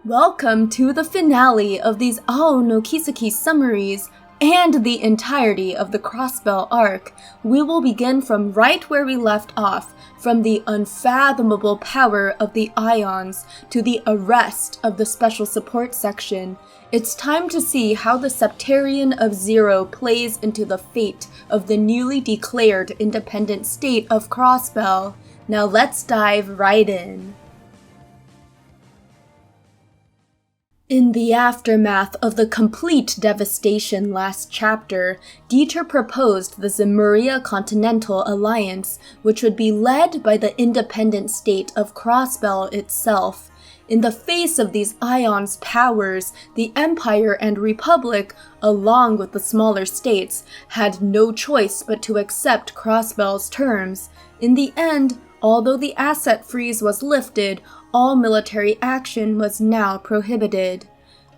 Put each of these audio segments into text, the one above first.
Welcome to the finale of these Ao no Kiseki summaries and the entirety of the Crossbell arc. We will begin from right where we left off, from the unfathomable power of the ions to the arrest of the special support section. It's time to see how the Septarian of Zero plays into the fate of the newly declared independent state of Crossbell. Now let's dive right in. In the aftermath of the complete devastation last chapter, Dieter proposed the Zemuria Continental Alliance, which would be led by the independent state of Crossbell itself. In the face of these ions' powers, the Empire and Republic, along with the smaller states, had no choice but to accept Crossbell's terms. In the end, although the asset freeze was lifted, all military action was now prohibited.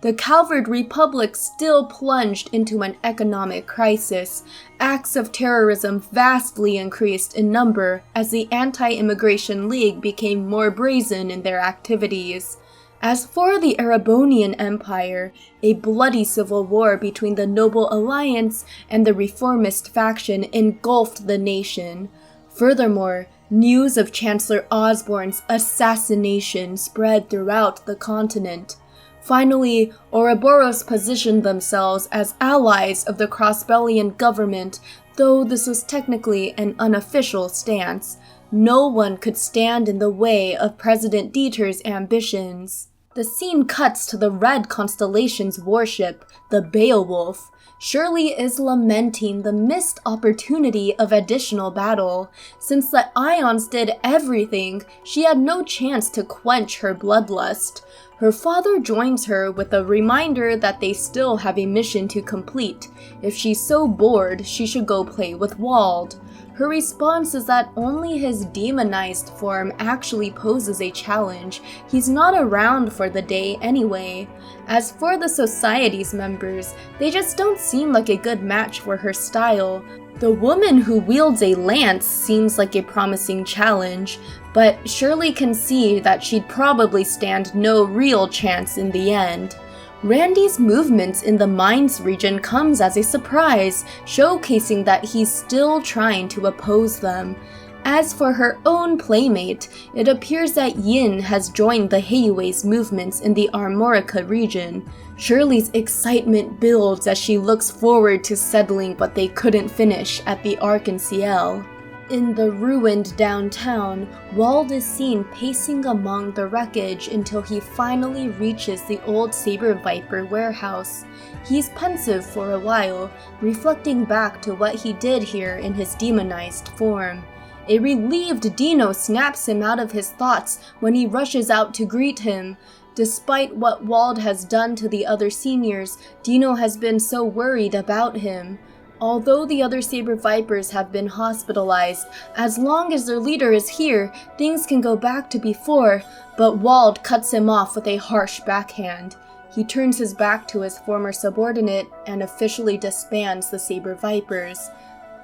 The Calvard Republic still plunged into an economic crisis. Acts of terrorism vastly increased in number as the Anti-Immigration League became more brazen in their activities. As for the Erebonian Empire, a bloody civil war between the Noble Alliance and the reformist faction engulfed the nation. Furthermore, news of Chancellor Osborne's assassination spread throughout the continent. Finally, Ouroboros positioned themselves as allies of the Crossbellian government, though this was technically an unofficial stance. No one could stand in the way of President Dieter's ambitions. The scene cuts to the Red Constellation's warship, the Beowulf. Shirley is lamenting the missed opportunity of additional battle. Since the Ions did everything, she had no chance to quench her bloodlust. Her father joins her with a reminder that they still have a mission to complete. If she's so bored, she should go play with Wald. Her response is that only his demonized form actually poses a challenge. He's not around for the day anyway. As for the Society's members, they just don't seem like a good match for her style. The woman who wields a lance seems like a promising challenge, but Shirley can see that she'd probably stand no real chance in the end. Randy's movements in the mines region comes as a surprise, showcasing that he's still trying to oppose them. As for her own playmate, it appears that Yin has joined the Heiuei's movements in the Armorica region. Shirley's excitement builds as she looks forward to settling what they couldn't finish at the Arc-en-Ciel. In the ruined downtown, Wald is seen pacing among the wreckage until he finally reaches the old Saber Viper warehouse. He's pensive for a while, reflecting back to what he did here in his demonized form. A relieved Dino snaps him out of his thoughts when he rushes out to greet him. Despite what Wald has done to the other seniors, Dino has been so worried about him. Although the other Saber Vipers have been hospitalized, as long as their leader is here, things can go back to before, but Wald cuts him off with a harsh backhand. He turns his back to his former subordinate and officially disbands the Saber Vipers.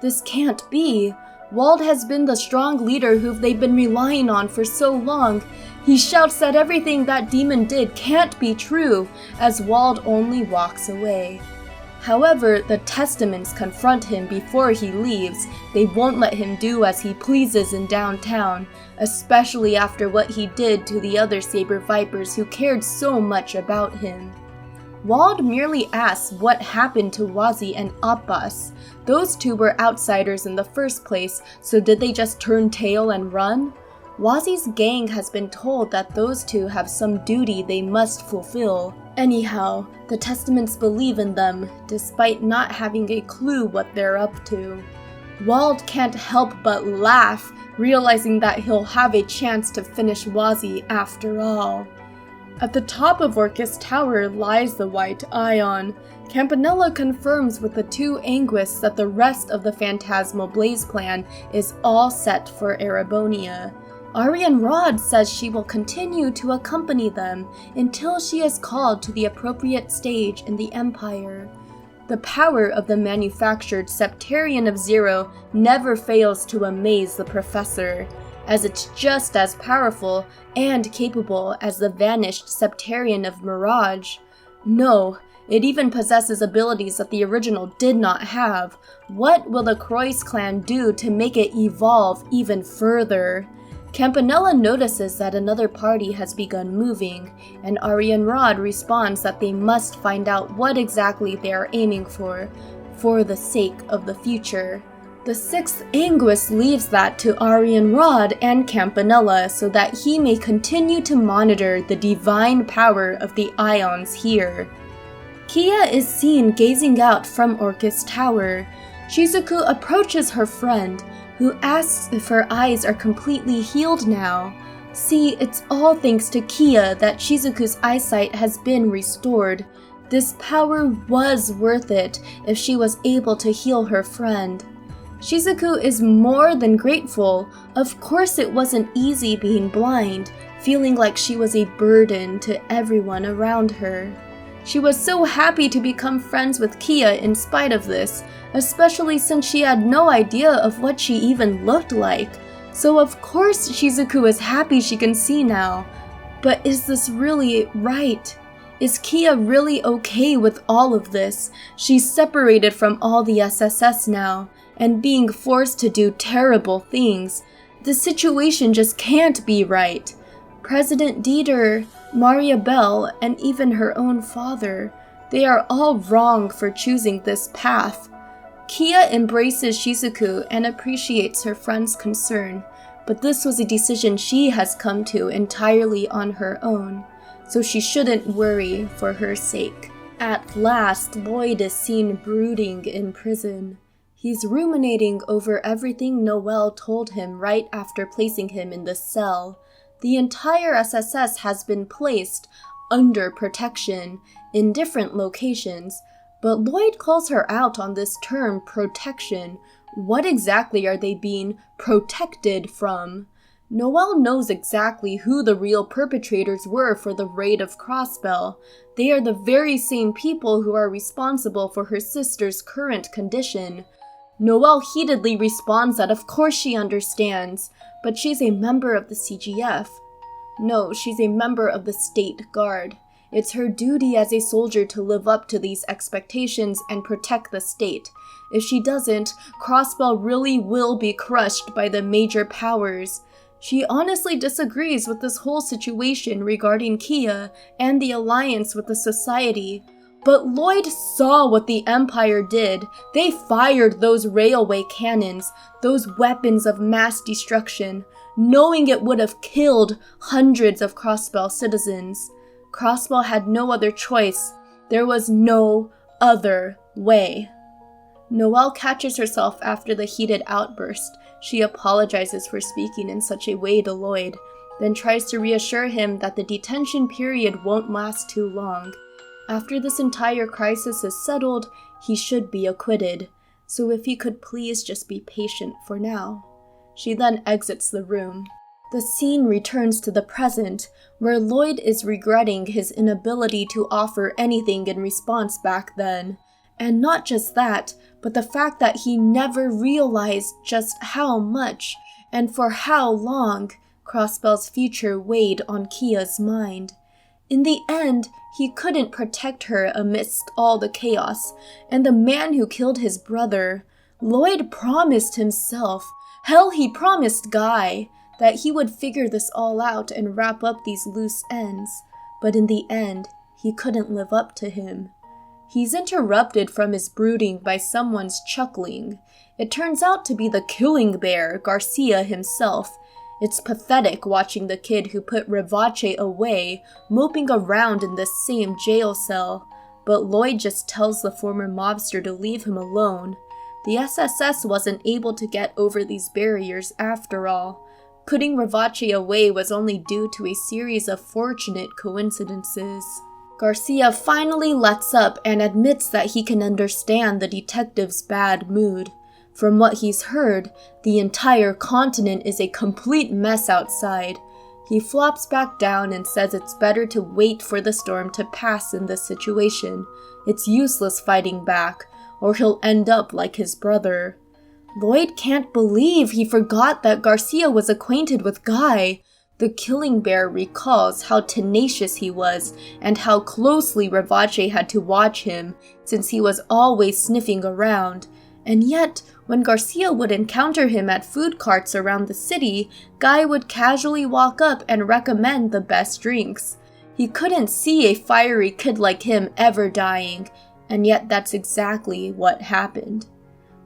This can't be. Wald has been the strong leader who they've been relying on for so long. He shouts that everything that demon did can't be true, as Wald only walks away. However, the Testaments confront him before he leaves. They won't let him do as he pleases in downtown, especially after what he did to the other Saber Vipers who cared so much about him. Wald merely asks what happened to Wazi and Abbas. Those two were outsiders in the first place, so did they just turn tail and run? Wazi's gang has been told that those two have some duty they must fulfill. Anyhow, the Testaments believe in them, despite not having a clue what they're up to. Wald can't help but laugh, realizing that he'll have a chance to finish Wazi after all. At the top of Orcus Tower lies the White Ion. Campanella confirms with the two Anguists that the rest of the Phantasmal Blaze plan is all set for Erebonia. Arian Rod says she will continue to accompany them until she is called to the appropriate stage in the Empire. The power of the manufactured Septarian of Zero never fails to amaze the Professor. as it's just as powerful and capable as the vanished Septarian of Mirage. No, it even possesses abilities that the original did not have. What will the Croix clan do to make it evolve even further? Campanella notices that another party has begun moving, and Arianrod responds that they must find out what exactly they are aiming for the sake of the future. The sixth Anguis leaves that to Arianrod and Campanella so that he may continue to monitor the divine power of the ions here. Kia is seen gazing out from Orcus Tower. Shizuku approaches her friend, who asks if her eyes are completely healed now. See, it's all thanks to Kia that Shizuku's eyesight has been restored. This power was worth it if she was able to heal her friend. Shizuku is more than grateful. Of course it wasn't easy being blind, feeling like she was a burden to everyone around her. She was so happy to become friends with Kia in spite of this, especially since she had no idea of what she even looked like. So of course Shizuku is happy she can see now. But is this really right? Is Kia really okay with all of this? She's separated from all the SSS now, and being forced to do terrible things. The situation just can't be right. President Dieter, Maria Bell, and even her own father, they are all wrong for choosing this path. Kia embraces Shizuku and appreciates her friend's concern, but this was a decision she has come to entirely on her own, so she shouldn't worry for her sake. At last, Lloyd is seen brooding in prison. He's ruminating over everything Noelle told him right after placing him in the cell. The entire SSS has been placed under protection in different locations, but Lloyd calls her out on this term protection. What exactly are they being protected from? Noelle knows exactly who the real perpetrators were for the raid of Crossbell. They are the very same people who are responsible for her sister's current condition. Noelle heatedly responds that of course she understands, but she's a member of the CGF. No, she's a member of the State Guard. It's her duty as a soldier to live up to these expectations and protect the state. If she doesn't, Crossbell really will be crushed by the major powers. She honestly disagrees with this whole situation regarding Kia and the alliance with the society. But Lloyd saw what the Empire did. They fired those railway cannons, those weapons of mass destruction, knowing it would have killed hundreds of Crossbell citizens. Crossbell had no other choice. There was no other way. Noelle catches herself after the heated outburst. She apologizes for speaking in such a way to Lloyd, then tries to reassure him that the detention period won't last too long. After this entire crisis is settled, he should be acquitted, so if he could please just be patient for now. She then exits the room. The scene returns to the present, where Lloyd is regretting his inability to offer anything in response back then. And not just that, but the fact that he never realized just how much, and for how long, Crossbell's future weighed on Kia's mind. In the end, he couldn't protect her amidst all the chaos, and the man who killed his brother, Lloyd promised himself, hell, he promised Guy, that he would figure this all out and wrap up these loose ends, but in the end, he couldn't live up to him. He's interrupted from his brooding by someone's chuckling. It turns out to be the killing bear, Garcia himself. It's pathetic watching the kid who put Rivace away, moping around in this same jail cell, but Lloyd just tells the former mobster to leave him alone. The SSS wasn't able to get over these barriers after all. Putting Rivace away was only due to a series of fortunate coincidences. Garcia finally lets up and admits that he can understand the detective's bad mood. From what he's heard, the entire continent is a complete mess outside. He flops back down and says it's better to wait for the storm to pass in this situation. It's useless fighting back, or he'll end up like his brother. Lloyd can't believe he forgot that Garcia was acquainted with Guy. The killing bear recalls how tenacious he was and how closely Revache had to watch him, since he was always sniffing around. And yet, when Garcia would encounter him at food carts around the city, Guy would casually walk up and recommend the best drinks. He couldn't see a fiery kid like him ever dying, and yet that's exactly what happened.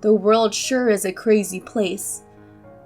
The world sure is a crazy place.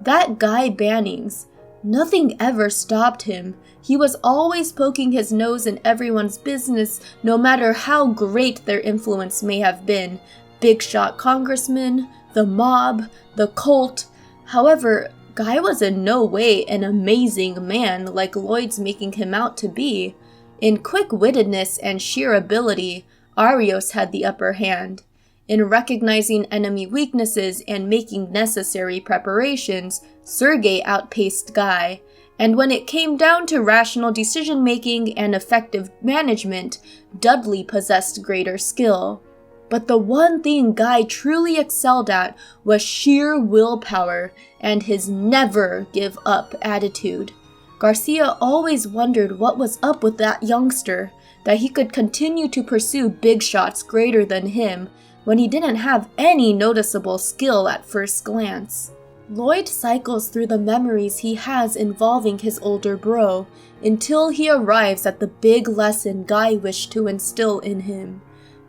That Guy Bannings, nothing ever stopped him. He was always poking his nose in everyone's business, no matter how great their influence may have been. Big shot congressmen, the mob, the cult. However, Guy was in no way an amazing man like Lloyd's making him out to be. In quick-wittedness and sheer ability, Arios had the upper hand. In recognizing enemy weaknesses and making necessary preparations, Sergei outpaced Guy. And when it came down to rational decision-making and effective management, Dudley possessed greater skill. But the one thing Guy truly excelled at was sheer willpower and his never-give-up attitude. Garcia always wondered what was up with that youngster, that he could continue to pursue big shots greater than him when he didn't have any noticeable skill at first glance. Lloyd cycles through the memories he has involving his older bro until he arrives at the big lesson Guy wished to instill in him.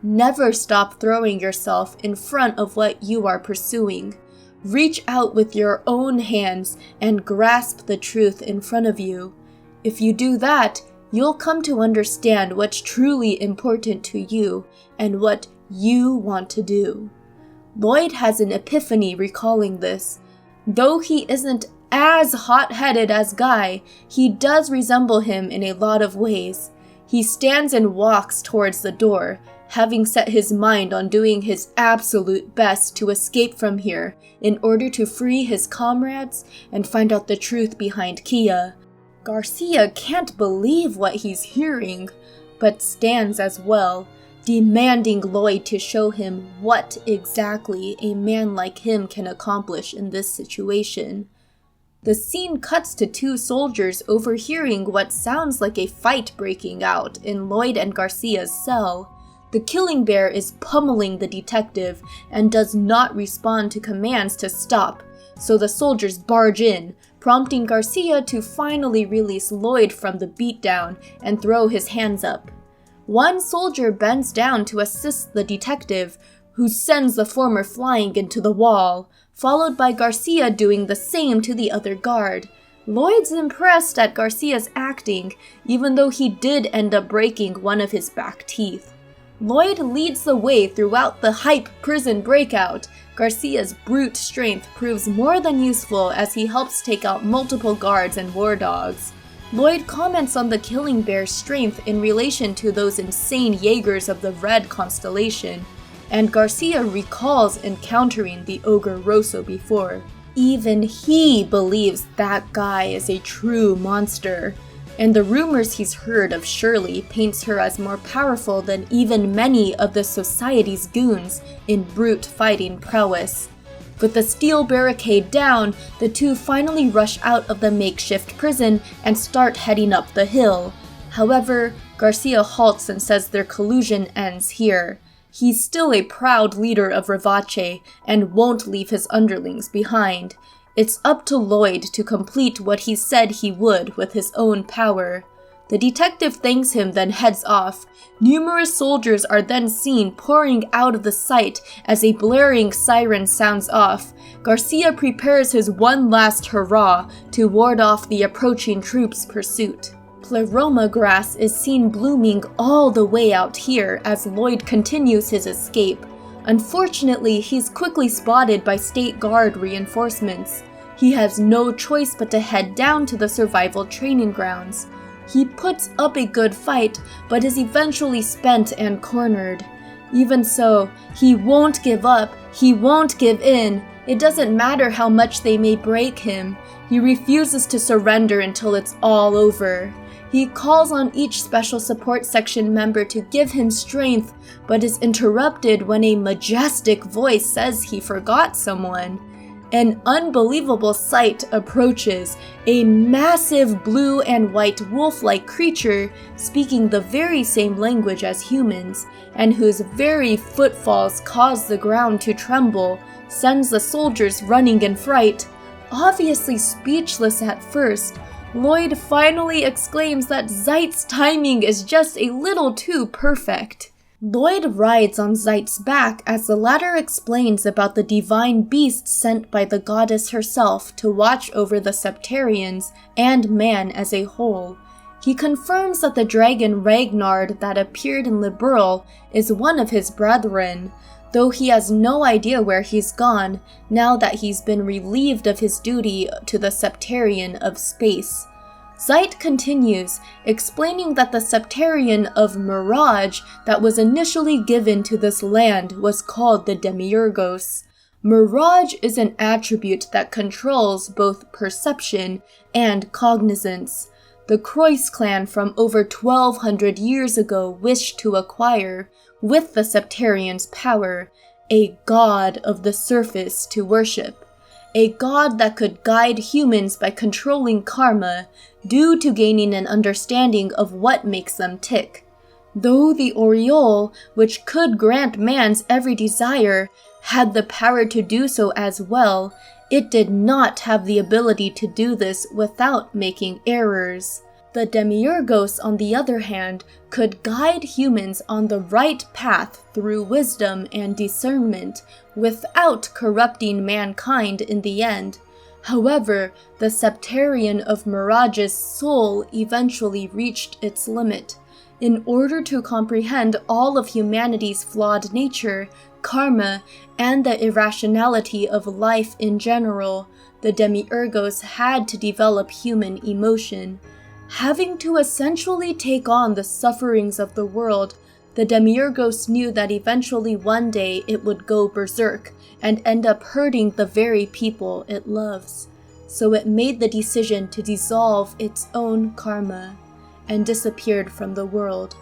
Never stop throwing yourself in front of what you are pursuing. Reach out with your own hands and grasp the truth in front of you. If you do that, you'll come to understand what's truly important to you and what you want to do. Lloyd has an epiphany recalling this. Though he isn't as hot-headed as Guy, he does resemble him in a lot of ways. He stands and walks towards the door, having set his mind on doing his absolute best to escape from here in order to free his comrades and find out the truth behind Kia. Garcia can't believe what he's hearing, but stands as well, demanding Lloyd to show him what exactly a man like him can accomplish in this situation. The scene cuts to two soldiers overhearing what sounds like a fight breaking out in Lloyd and Garcia's cell. The killing bear is pummeling the detective and does not respond to commands to stop, so the soldiers barge in, prompting Garcia to finally release Lloyd from the beatdown and throw his hands up. One soldier bends down to assist the detective, who sends the former flying into the wall, followed by Garcia doing the same to the other guard. Lloyd's impressed at Garcia's acting, even though he did end up breaking one of his back teeth. Lloyd leads the way throughout the hype prison breakout. Garcia's brute strength proves more than useful as he helps take out multiple guards and war dogs. Lloyd comments on the killing bear's strength in relation to those insane Jaegers of the Red Constellation, and Garcia recalls encountering the ogre Rosso before. Even he believes that guy is a true monster, and the rumors he's heard of Shirley paints her as more powerful than even many of the society's goons in brute fighting prowess. With the steel barricade down, the two finally rush out of the makeshift prison and start heading up the hill. However, Garcia halts and says their collusion ends here. He's still a proud leader of Revache and won't leave his underlings behind. It's up to Lloyd to complete what he said he would with his own power. The detective thanks him, then heads off. Numerous soldiers are then seen pouring out of the site as a blaring siren sounds off. Garcia prepares his one last hurrah to ward off the approaching troops' pursuit. Pleroma grass is seen blooming all the way out here as Lloyd continues his escape. Unfortunately, he's quickly spotted by State Guard reinforcements. He has no choice but to head down to the survival training grounds. He puts up a good fight, but is eventually spent and cornered. Even so, he won't give up, he won't give in. It doesn't matter how much they may break him. He refuses to surrender until it's all over. He calls on each special support section member to give him strength, but is interrupted when a majestic voice says he forgot someone. An unbelievable sight approaches, a massive blue and white wolf-like creature speaking the very same language as humans, and whose very footfalls cause the ground to tremble, sends the soldiers running in fright. Obviously speechless at first, Lloyd finally exclaims that Zeit's timing is just a little too perfect. Lloyd rides on Zeit's back as the latter explains about the divine beast sent by the goddess herself to watch over the Septarians and man as a whole. He confirms that the dragon Ragnard that appeared in Liberl is one of his brethren, though he has no idea where he's gone now that he's been relieved of his duty to the Septarian of space. Zeit continues, explaining that the Septarian of Mirage that was initially given to this land was called the Demiurgos. Mirage is an attribute that controls both perception and cognizance. The Croix clan from over 1200 years ago wished to acquire, with the Septarian's power, a god of the surface to worship. A god that could guide humans by controlling karma, due to gaining an understanding of what makes them tick. Though the Aureole, which could grant man's every desire, had the power to do so as well, it did not have the ability to do this without making errors. The Demiurgos, on the other hand, could guide humans on the right path through wisdom and discernment, without corrupting mankind in the end. However, the Septarian of Mirage's soul eventually reached its limit. In order to comprehend all of humanity's flawed nature, karma, and the irrationality of life in general, the Demiurgos had to develop human emotion. Having to essentially take on the sufferings of the world, the Demiurgos knew that eventually one day it would go berserk and end up hurting the very people it loves. So it made the decision to dissolve its own karma and disappeared from the world.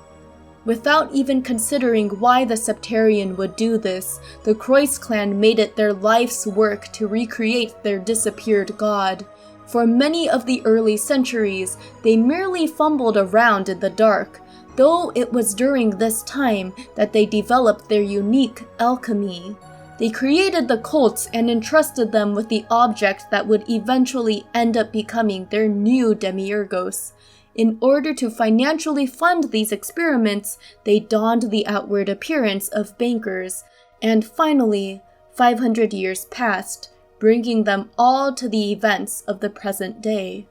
Without even considering why the Septarian would do this, the Croix clan made it their life's work to recreate their disappeared god. For many of the early centuries, they merely fumbled around in the dark, though it was during this time that they developed their unique alchemy. They created the cults and entrusted them with the object that would eventually end up becoming their new Demiurgos. In order to financially fund these experiments, they donned the outward appearance of bankers, and finally, 500 years passed, bringing them all to the events of the present day.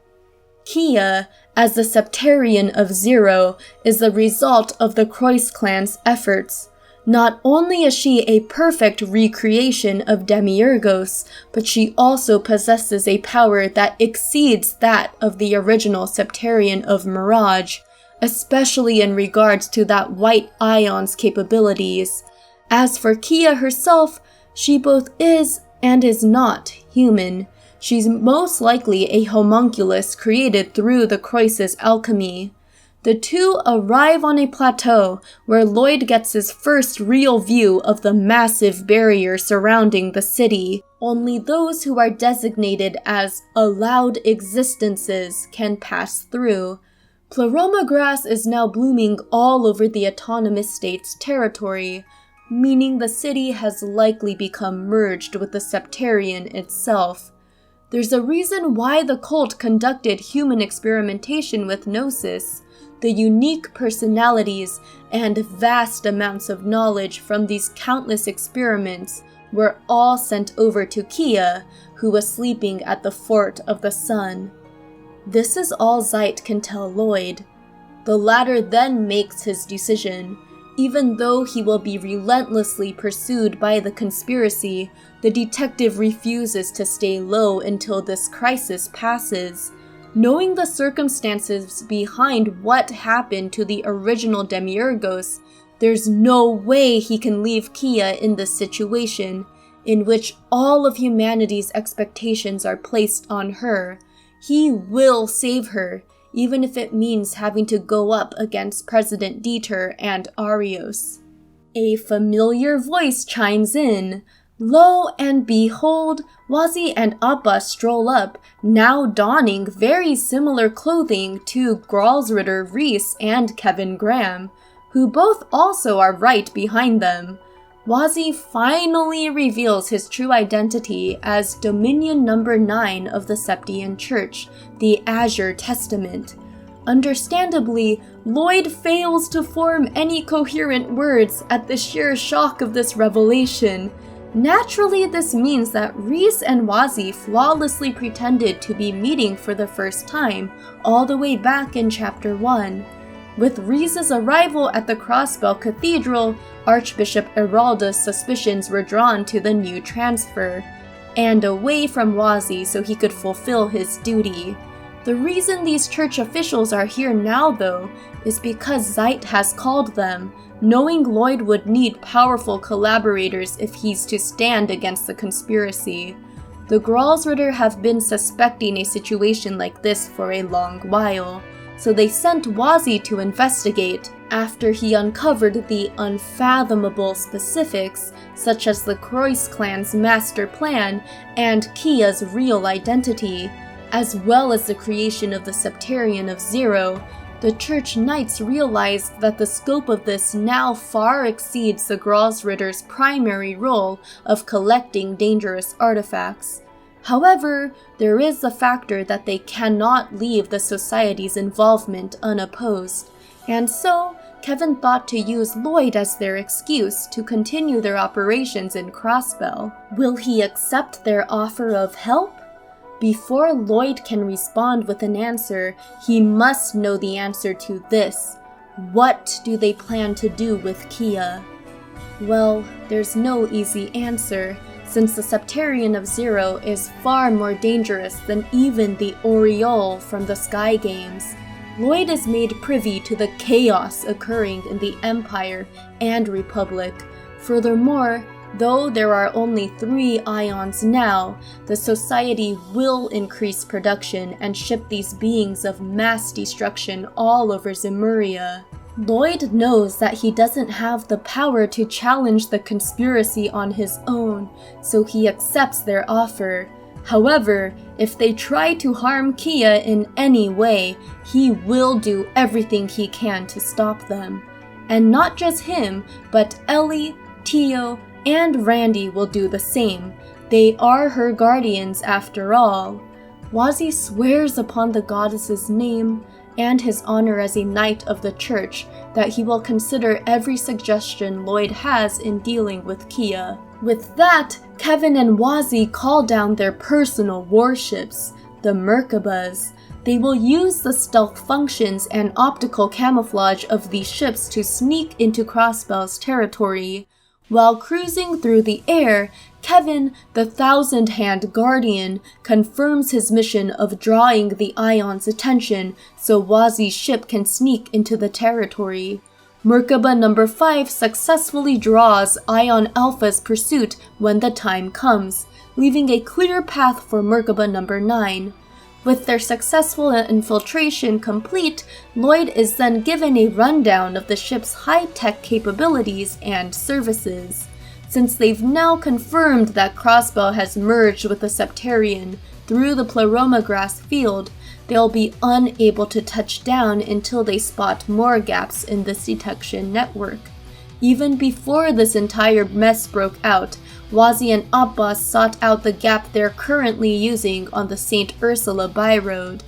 Kia, as the Septarian of Zero, is the result of the Croix clan's efforts. Not only is she a perfect recreation of Demiurgos, but she also possesses a power that exceeds that of the original Septarian of Mirage, especially in regards to that white ion's capabilities. As for Kia herself, she both is and is not human. She's most likely a homunculus created through the Croix's alchemy. The two arrive on a plateau where Lloyd gets his first real view of the massive barrier surrounding the city. Only those who are designated as allowed existences can pass through. Pleroma grass is now blooming all over the autonomous state's territory, meaning the city has likely become merged with the Septarian itself. There's a reason why the cult conducted human experimentation with Gnosis. The unique personalities and vast amounts of knowledge from these countless experiments were all sent over to Kia, who was sleeping at the Fort of the Sun. This is all Zeit can tell Lloyd. The latter then makes his decision. Even though he will be relentlessly pursued by the conspiracy, the detective refuses to stay low until this crisis passes. Knowing the circumstances behind what happened to the original Demiurgos, there's no way he can leave Kia in this situation, in which all of humanity's expectations are placed on her. He will save her, even if it means having to go up against President Dieter and Arios. A familiar voice chimes in. Lo and behold, Wazi and Abba stroll up, now donning very similar clothing to Gralsritter Reese and Kevin Graham, who both also are right behind them. Wazi finally reveals his true identity as Dominion number 9 of the Septian Church, the Azure Testament. Understandably, Lloyd fails to form any coherent words at the sheer shock of this revelation. Naturally, this means that Reese and Wazi flawlessly pretended to be meeting for the first time, all the way back in Chapter 1. With Reese's arrival at the Crossbell Cathedral, Archbishop Eralda's suspicions were drawn to the new transfer, and away from Wazi so he could fulfill his duty. The reason these church officials are here now, though, is because Zeit has called them, knowing Lloyd would need powerful collaborators if he's to stand against the conspiracy. The Gralsritter have been suspecting a situation like this for a long while, so they sent Wazi to investigate after he uncovered the unfathomable specifics, such as the Croix clan's master plan and Kia's real identity, as well as the creation of the Septarian of Zero. The Church Knights realized that the scope of this now far exceeds the Gralsritter's primary role of collecting dangerous artifacts. However, there is the factor that they cannot leave the Society's involvement unopposed, and so Kevin thought to use Lloyd as their excuse to continue their operations in Crossbell. Will he accept their offer of help? Before Lloyd can respond with an answer, he must know the answer to this. What do they plan to do with Kia? Well, there's no easy answer, since the Septarian of Zero is far more dangerous than even the Aureole from the Sky Games. Lloyd is made privy to the chaos occurring in the Empire and Republic. Furthermore, though there are only 3 ions now, the Society will increase production and ship these beings of mass destruction all over Zemuria. Lloyd knows that he doesn't have the power to challenge the conspiracy on his own, so he accepts their offer. However, if they try to harm Kia in any way, he will do everything he can to stop them. And not just him, but Ellie, Tio, and Randy will do the same. They are her guardians after all. Wazi swears upon the goddess's name and his honor as a knight of the church that he will consider every suggestion Lloyd has in dealing with Kia. With that, Kevin and Wazi call down their personal warships, the Merkabahs. They will use the stealth functions and optical camouflage of these ships to sneak into Crossbell's territory. While cruising through the air, Kevin, the Thousand-Hand Guardian, confirms his mission of drawing the Ion's attention so Wazi's ship can sneak into the territory. Merkabah number 5 successfully draws Ion Alpha's pursuit when the time comes, leaving a clear path for Merkabah number 9. With their successful infiltration complete, Lloyd is then given a rundown of the ship's high-tech capabilities and services. Since they've now confirmed that Crossbell has merged with the Septarian through the Pleroma Grass field, they'll be unable to touch down until they spot more gaps in this detection network. Even before this entire mess broke out, Wazi and Abbas sought out the gap they're currently using on the St. Ursula byroad.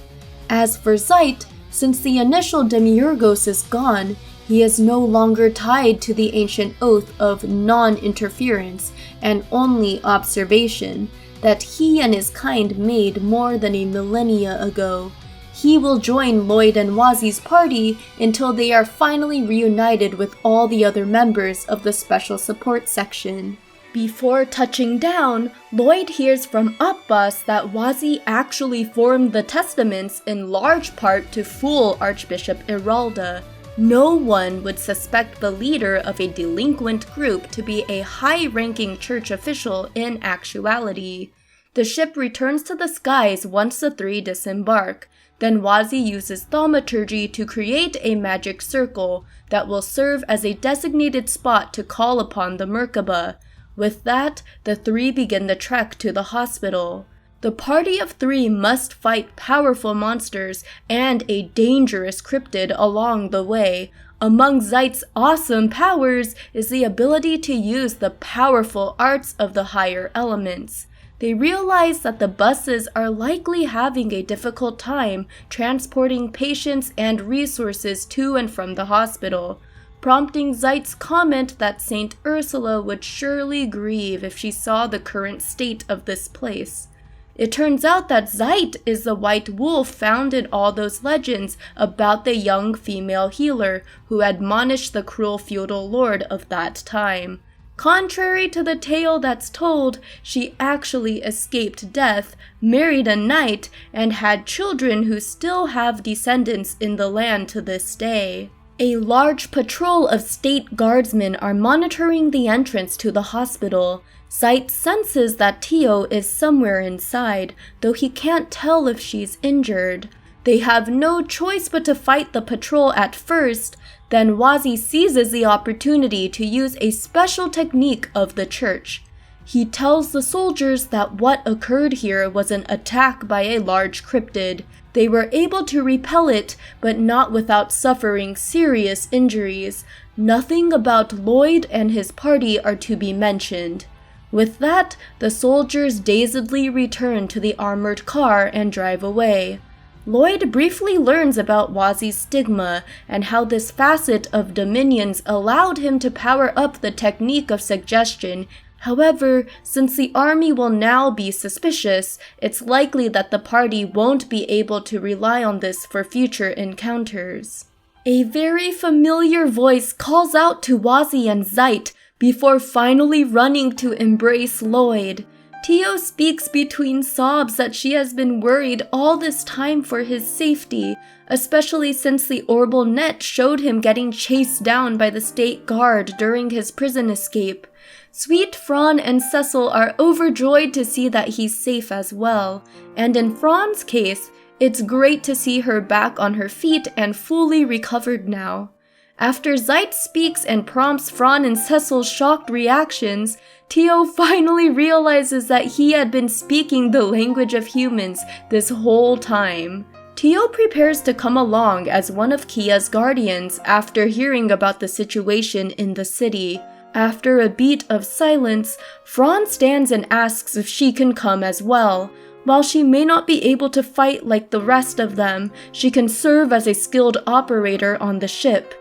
As for Zeit, since the initial Demiurgos is gone, he is no longer tied to the ancient oath of non-interference and only observation that he and his kind made more than a millennia ago. He will join Lloyd and Wazi's party until they are finally reunited with all the other members of the Special Support Section. Before touching down, Lloyd hears from Abbas that Wazi actually formed the testaments in large part to fool Archbishop Eralda. No one would suspect the leader of a delinquent group to be a high-ranking church official in actuality. The ship returns to the skies once the 3 disembark. Then Wazi uses thaumaturgy to create a magic circle that will serve as a designated spot to call upon the Merkabah. With that, the three begin the trek to the hospital. The party of three must fight powerful monsters and a dangerous cryptid along the way. Among Zeit's awesome powers is the ability to use the powerful arts of the higher elements. They realize that the buses are likely having a difficult time transporting patients and resources to and from the hospital, prompting Zeit's comment that Saint Ursula would surely grieve if she saw the current state of this place. It turns out that Zeit is the white wolf found in all those legends about the young female healer who admonished the cruel feudal lord of that time. Contrary to the tale that's told, she actually escaped death, married a knight, and had children who still have descendants in the land to this day. A large patrol of state guardsmen are monitoring the entrance to the hospital. Zeit senses that Tio is somewhere inside, though he can't tell if she's injured. They have no choice but to fight the patrol at first. Then Wazi seizes the opportunity to use a special technique of the church. He tells the soldiers that what occurred here was an attack by a large cryptid. They were able to repel it, but not without suffering serious injuries. Nothing about Lloyd and his party are to be mentioned. With that, the soldiers dazedly return to the armored car and drive away. Lloyd briefly learns about Wazi's stigma and how this facet of dominions allowed him to power up the technique of suggestion. However, since the army will now be suspicious, it's likely that the party won't be able to rely on this for future encounters. A very familiar voice calls out to Wazi and Zeit before finally running to embrace Lloyd. Tio speaks between sobs that she has been worried all this time for his safety, especially since the Orbal net showed him getting chased down by the state guard during his prison escape. Sweet Fran and Cecil are overjoyed to see that he's safe as well, and in Fran's case, it's great to see her back on her feet and fully recovered now. After Zeit speaks and prompts Fran and Cecil's shocked reactions, Tio finally realizes that he had been speaking the language of humans this whole time. Tio prepares to come along as one of Kia's guardians after hearing about the situation in the city. After a beat of silence, Fran stands and asks if she can come as well. While she may not be able to fight like the rest of them, she can serve as a skilled operator on the ship.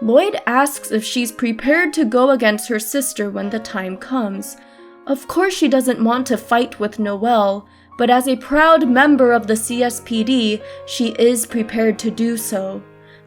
Lloyd asks if she's prepared to go against her sister when the time comes. Of course she doesn't want to fight with Noelle, but as a proud member of the CSPD, she is prepared to do so.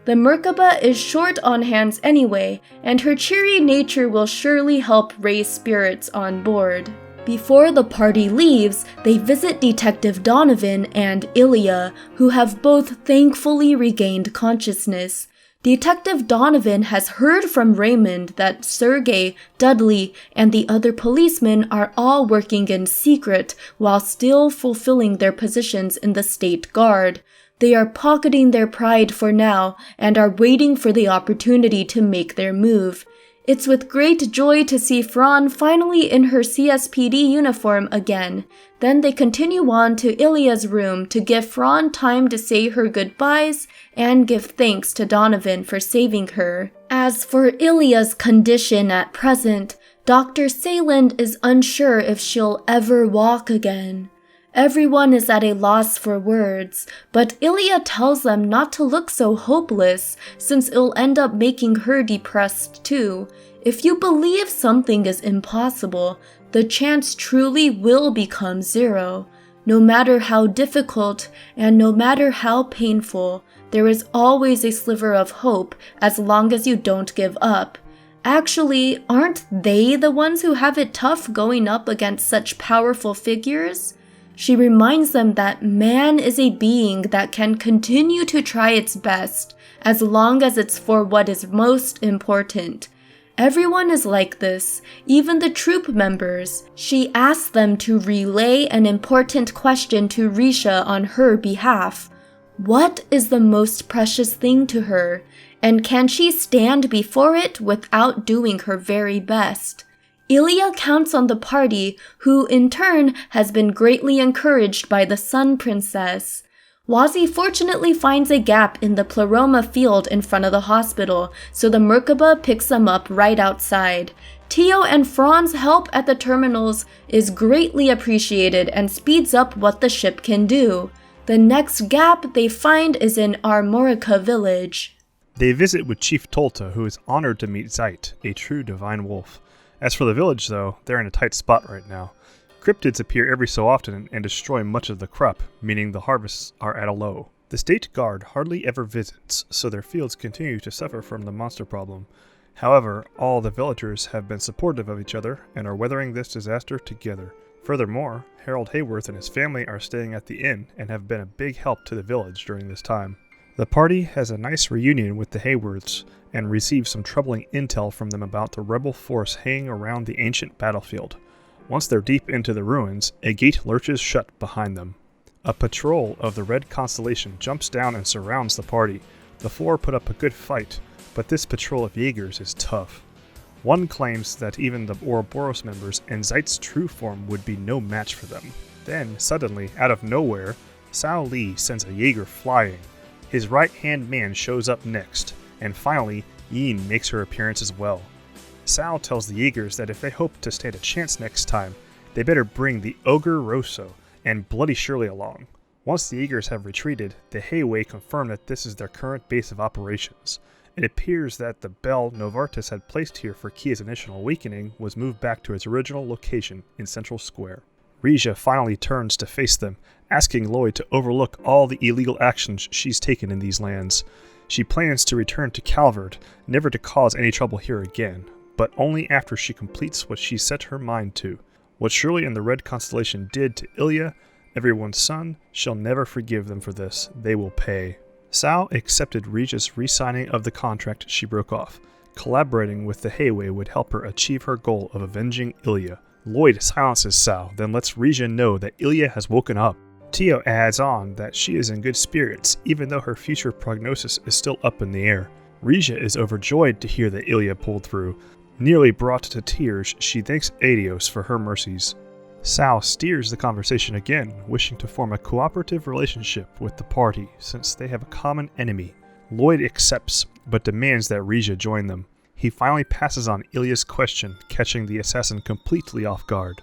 The Merkaba is short on hands anyway, and her cheery nature will surely help raise spirits on board. Before the party leaves, they visit Detective Donovan and Ilya, who have both thankfully regained consciousness. Detective Donovan has heard from Raymond that Sergei, Dudley, and the other policemen are all working in secret while still fulfilling their positions in the State Guard. They are pocketing their pride for now and are waiting for the opportunity to make their move. It's with great joy to see Fran finally in her CSPD uniform again. Then they continue on to Ilya's room to give Fran time to say her goodbyes and give thanks to Donovan for saving her. As for Ilya's condition at present, Dr. Sayland is unsure if she'll ever walk again. Everyone is at a loss for words, but Ilya tells them not to look so hopeless, since it'll end up making her depressed too. If you believe something is impossible, the chance truly will become zero. No matter how difficult, and no matter how painful, there is always a sliver of hope as long as you don't give up. Actually, aren't they the ones who have it tough going up against such powerful figures? She reminds them that man is a being that can continue to try its best, as long as it's for what is most important. Everyone is like this, even the troop members. She asks them to relay an important question to Risha on her behalf. What is the most precious thing to her, and can she stand before it without doing her very best? Ilya counts on the party, who in turn has been greatly encouraged by the Sun Princess. Wazi fortunately finds a gap in the Pleroma field in front of the hospital, so the Merkaba picks them up right outside. Tio and Fran's help at the terminals is greatly appreciated and speeds up what the ship can do. The next gap they find is in Armorica village. They visit with Chief Tolta, who is honored to meet Zeit, a true divine wolf. As for the village, though, they're in a tight spot right now. Cryptids appear every so often and destroy much of the crop, meaning the harvests are at a low. The State Guard hardly ever visits, so their fields continue to suffer from the monster problem. However, all the villagers have been supportive of each other and are weathering this disaster together. Furthermore, Harold Hayworth and his family are staying at the inn and have been a big help to the village during this time. The party has a nice reunion with the Hayworths and receives some troubling intel from them about the rebel force hanging around the ancient battlefield. Once they're deep into the ruins, a gate lurches shut behind them. A patrol of the Red Constellation jumps down and surrounds the party. The four put up a good fight, but this patrol of Jaegers is tough. One claims that even the Ouroboros members and Zeit's true form would be no match for them. Then, suddenly, out of nowhere, Cao Li sends a Jaeger flying. His right-hand man shows up next, and finally, Yin makes her appearance as well. Cao tells the Jaegers that if they hope to stand a chance next time, they better bring the Ogre Rosso and Bloody Shirley along. Once the Jaegers have retreated, the Hayway confirm that this is their current base of operations. It appears that the bell Novartis had placed here for Kia's initial awakening was moved back to its original location in Central Square. Rija finally turns to face them, asking Lloyd to overlook all the illegal actions she's taken in these lands. She plans to return to Calvert, never to cause any trouble here again, but only after she completes what she set her mind to. What Shirley and the Red Constellation did to Ilya, everyone's son, she'll never forgive them for this. They will pay. Cao accepted Rija's re-signing of the contract she broke off. Collaborating with the Hayway would help her achieve her goal of avenging Ilya. Lloyd silences Cao, then lets Rija know that Ilya has woken up. Tio adds on that she is in good spirits, even though her future prognosis is still up in the air. Rija is overjoyed to hear that Ilya pulled through. Nearly brought to tears, she thanks Adios for her mercies. Cao steers the conversation again, wishing to form a cooperative relationship with the party since they have a common enemy. Lloyd accepts, but demands that Rija join them. He finally passes on Ilya's question, catching the assassin completely off guard.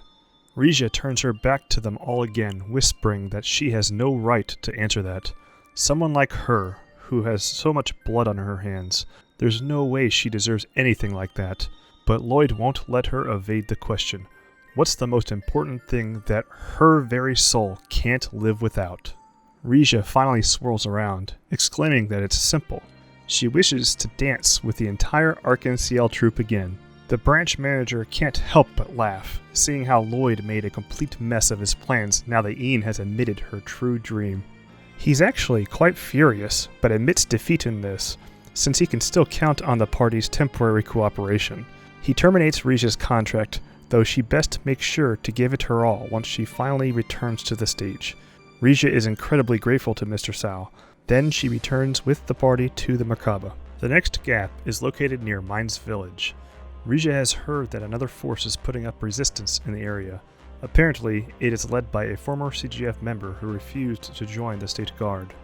Rija turns her back to them all again, whispering that she has no right to answer that. Someone like her, who has so much blood on her hands, there's no way she deserves anything like that. But Lloyd won't let her evade the question. What's the most important thing that her very soul can't live without? Rija finally swirls around, exclaiming that it's simple. She wishes to dance with the entire Arc-NCL troop again. The branch manager can't help but laugh, seeing how Lloyd made a complete mess of his plans now that Ian has admitted her true dream. He's actually quite furious, but admits defeat in this, since he can still count on the party's temporary cooperation. He terminates Rija's contract, though she best makes sure to give it her all once she finally returns to the stage. Rija is incredibly grateful to Mr. Cao. Then she returns with the party to the Merkaba. The next gap is located near Mines Village. Rija has heard that another force is putting up resistance in the area. Apparently, it is led by a former CGF member who refused to join the State Guard.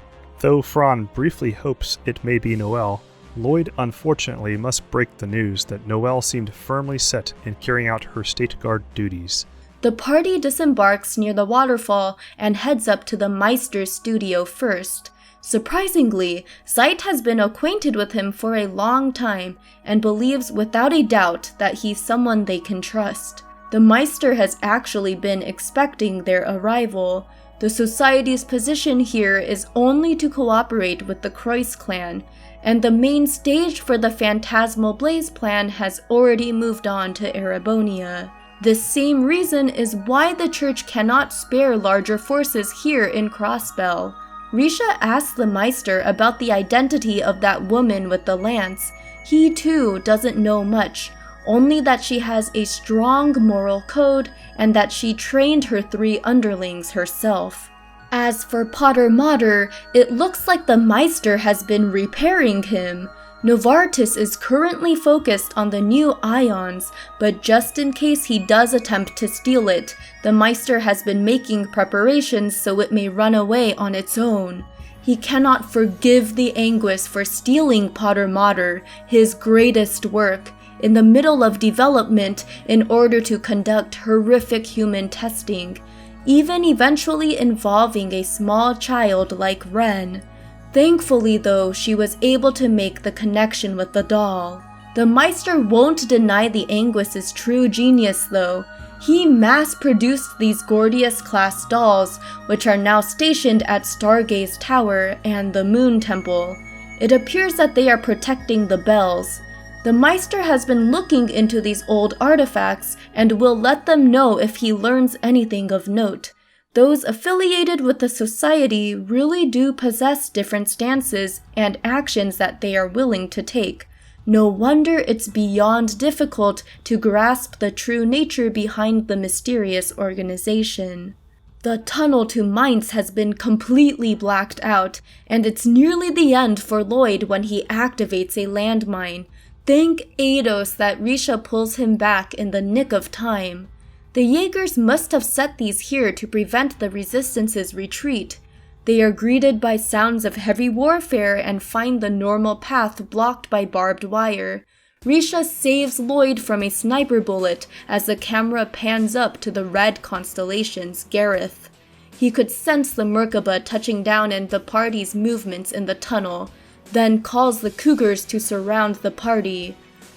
Though Fran briefly hopes it may be Noelle, Lloyd unfortunately must break the news that Noelle seemed firmly set in carrying out her State Guard duties. The party disembarks near the waterfall and heads up to the Meister's studio first. Surprisingly, Zeit has been acquainted with him for a long time and believes without a doubt that he's someone they can trust. The Meister has actually been expecting their arrival. The Society's position here is only to cooperate with the Croix clan, and the main stage for the Phantasmal Blaze plan has already moved on to Erebonia. This same reason is why the church cannot spare larger forces here in Crossbell. Risha asks the Meister about the identity of that woman with the lance. He too doesn't know much, only that she has a strong moral code and that she trained her 3 underlings herself. As for Potter Mater, it looks like the Meister has been repairing him. Novartis is currently focused on the new ions, but just in case he does attempt to steal it, the Meister has been making preparations so it may run away on its own. He cannot forgive the Anguis for stealing Potter Mater, his greatest work, in the middle of development in order to conduct horrific human testing, even eventually involving a small child like Ren. Thankfully though, she was able to make the connection with the doll. The Meister won't deny the Anguis' true genius though. He mass-produced these Gordius-class dolls, which are now stationed at Stargaze Tower and the Moon Temple. It appears that they are protecting the bells. The Meister has been looking into these old artifacts and will let them know if he learns anything of note. Those affiliated with the society really do possess different stances and actions that they are willing to take. No wonder it's beyond difficult to grasp the true nature behind the mysterious organization. The tunnel to Mainz has been completely blacked out, and it's nearly the end for Lloyd when he activates a landmine. Thank Eidos that Risha pulls him back in the nick of time. The Jaegers must have set these here to prevent the Resistance's retreat. They are greeted by sounds of heavy warfare and find the normal path blocked by barbed wire. Risha saves Lloyd from a sniper bullet as the camera pans up to the red constellation's Gareth. He could sense the Merkaba touching down and the party's movements in the tunnel, then calls the Cougars to surround the party.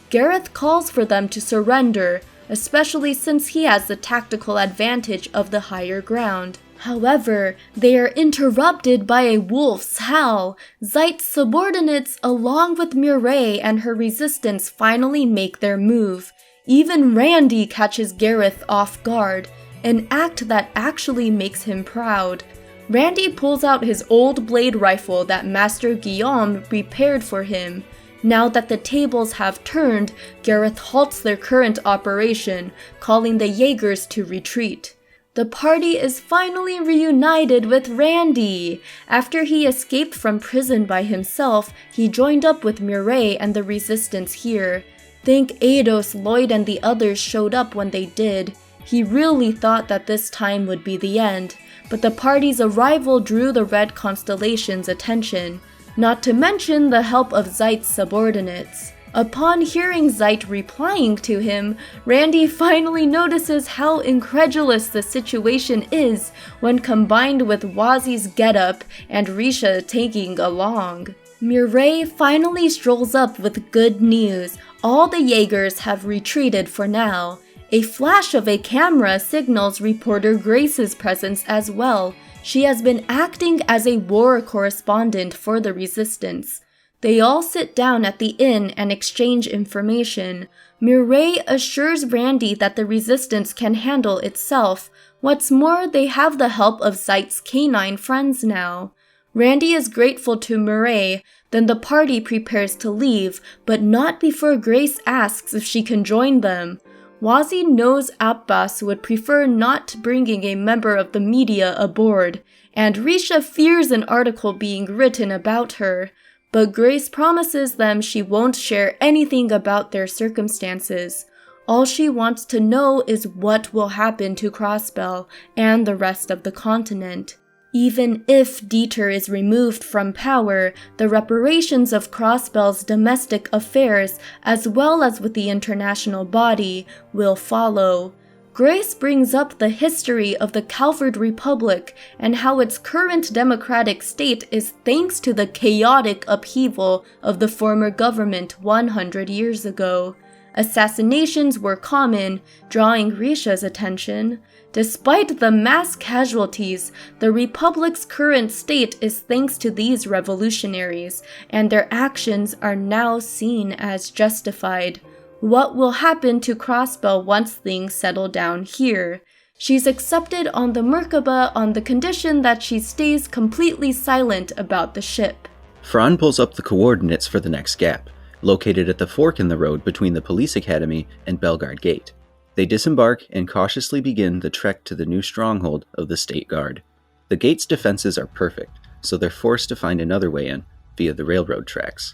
Gareth calls for them to surrender, especially since he has the tactical advantage of the higher ground. However, they are interrupted by a wolf's howl. Zeit's subordinates, along with Mireille and her resistance, finally make their move. Even Randy catches Gareth off guard, an act that actually makes him proud. Randy pulls out his old blade rifle that Master Guillaume repaired for him. Now that the tables have turned, Gareth halts their current operation, calling the Jaegers to retreat. The party is finally reunited with Randy. After he escaped from prison by himself, he joined up with Mireille and the Resistance here. Thank Eidos, Lloyd and the others showed up when they did. He really thought that this time would be the end, but the party's arrival drew the Red Constellation's attention, not to mention the help of Zeit's subordinates. Upon hearing Zeit replying to him, Randy finally notices how incredulous the situation is when combined with Wazi's getup and Risha tagging along. Mireille finally strolls up with good news. All the Jaegers have retreated for now. A flash of a camera signals reporter Grace's presence as well. She has been acting as a war correspondent for the Resistance. They all sit down at the inn and exchange information. Mireille assures Randy that the Resistance can handle itself. What's more, they have the help of Zeit's canine friends now. Randy is grateful to Mireille, then the party prepares to leave, but not before Grace asks if she can join them. Wazi knows Abbas would prefer not bringing a member of the media aboard, and Risha fears an article being written about her. But Grace promises them she won't share anything about their circumstances. All she wants to know is what will happen to Crossbell and the rest of the continent. Even if Dieter is removed from power, the reparations of Crossbell's domestic affairs, as well as with the international body, will follow. Grace brings up the history of the Calvard Republic and how its current democratic state is thanks to the chaotic upheaval of the former government 100 years ago. Assassinations were common, drawing Risha's attention. Despite the mass casualties, the Republic's current state is thanks to these revolutionaries, and their actions are now seen as justified. What will happen to Crossbell once things settle down here? She's accepted on the Merkaba on the condition that she stays completely silent about the ship. Fran pulls up the coordinates for the next gap, located at the fork in the road between the police academy and Belgard Gate. They disembark and cautiously begin the trek to the new stronghold of the State Guard. The gate's defenses are perfect, so they're forced to find another way in via the railroad tracks.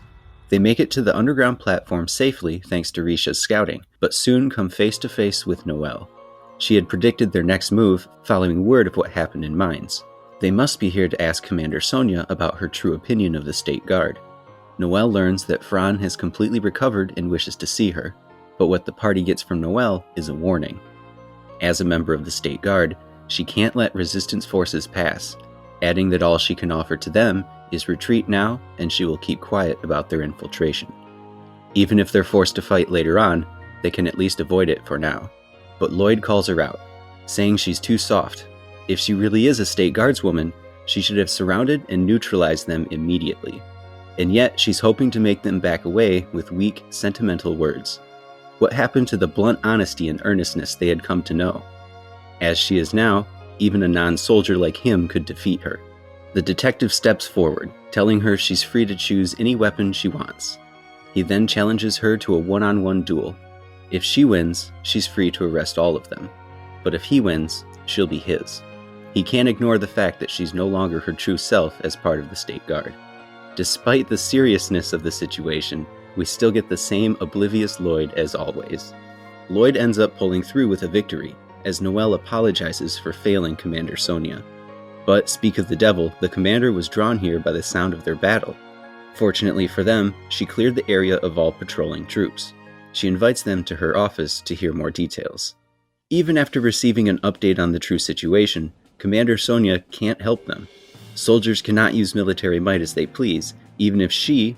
They make it to the underground platform safely thanks to Risha's scouting, but soon come face to face with Noelle. She had predicted their next move, following word of what happened in Mines. They must be here to ask Commander Sonia about her true opinion of the State Guard. Noelle learns that Fran has completely recovered and wishes to see her, but what the party gets from Noelle is a warning. As a member of the State Guard, she can't let resistance forces pass, adding that all she can offer to them is retreat now, and she will keep quiet about their infiltration. Even if they're forced to fight later on, they can at least avoid it for now. But Lloyd calls her out, saying she's too soft. If she really is a State Guardswoman, she should have surrounded and neutralized them immediately. And yet, she's hoping to make them back away with weak, sentimental words. What happened to the blunt honesty and earnestness they had come to know? As she is now, even a non-soldier like him could defeat her. The detective steps forward, telling her she's free to choose any weapon she wants. He then challenges her to a one-on-one duel. If she wins, she's free to arrest all of them. But if he wins, she'll be his. He can't ignore the fact that she's no longer her true self as part of the State Guard. Despite the seriousness of the situation, we still get the same oblivious Lloyd as always. Lloyd ends up pulling through with a victory, as Noelle apologizes for failing Commander Sonia. But, speak of the devil, the commander was drawn here by the sound of their battle. Fortunately for them, she cleared the area of all patrolling troops. She invites them to her office to hear more details. Even after receiving an update on the true situation, Commander Sonia can't help them. Soldiers cannot use military might as they please, even if she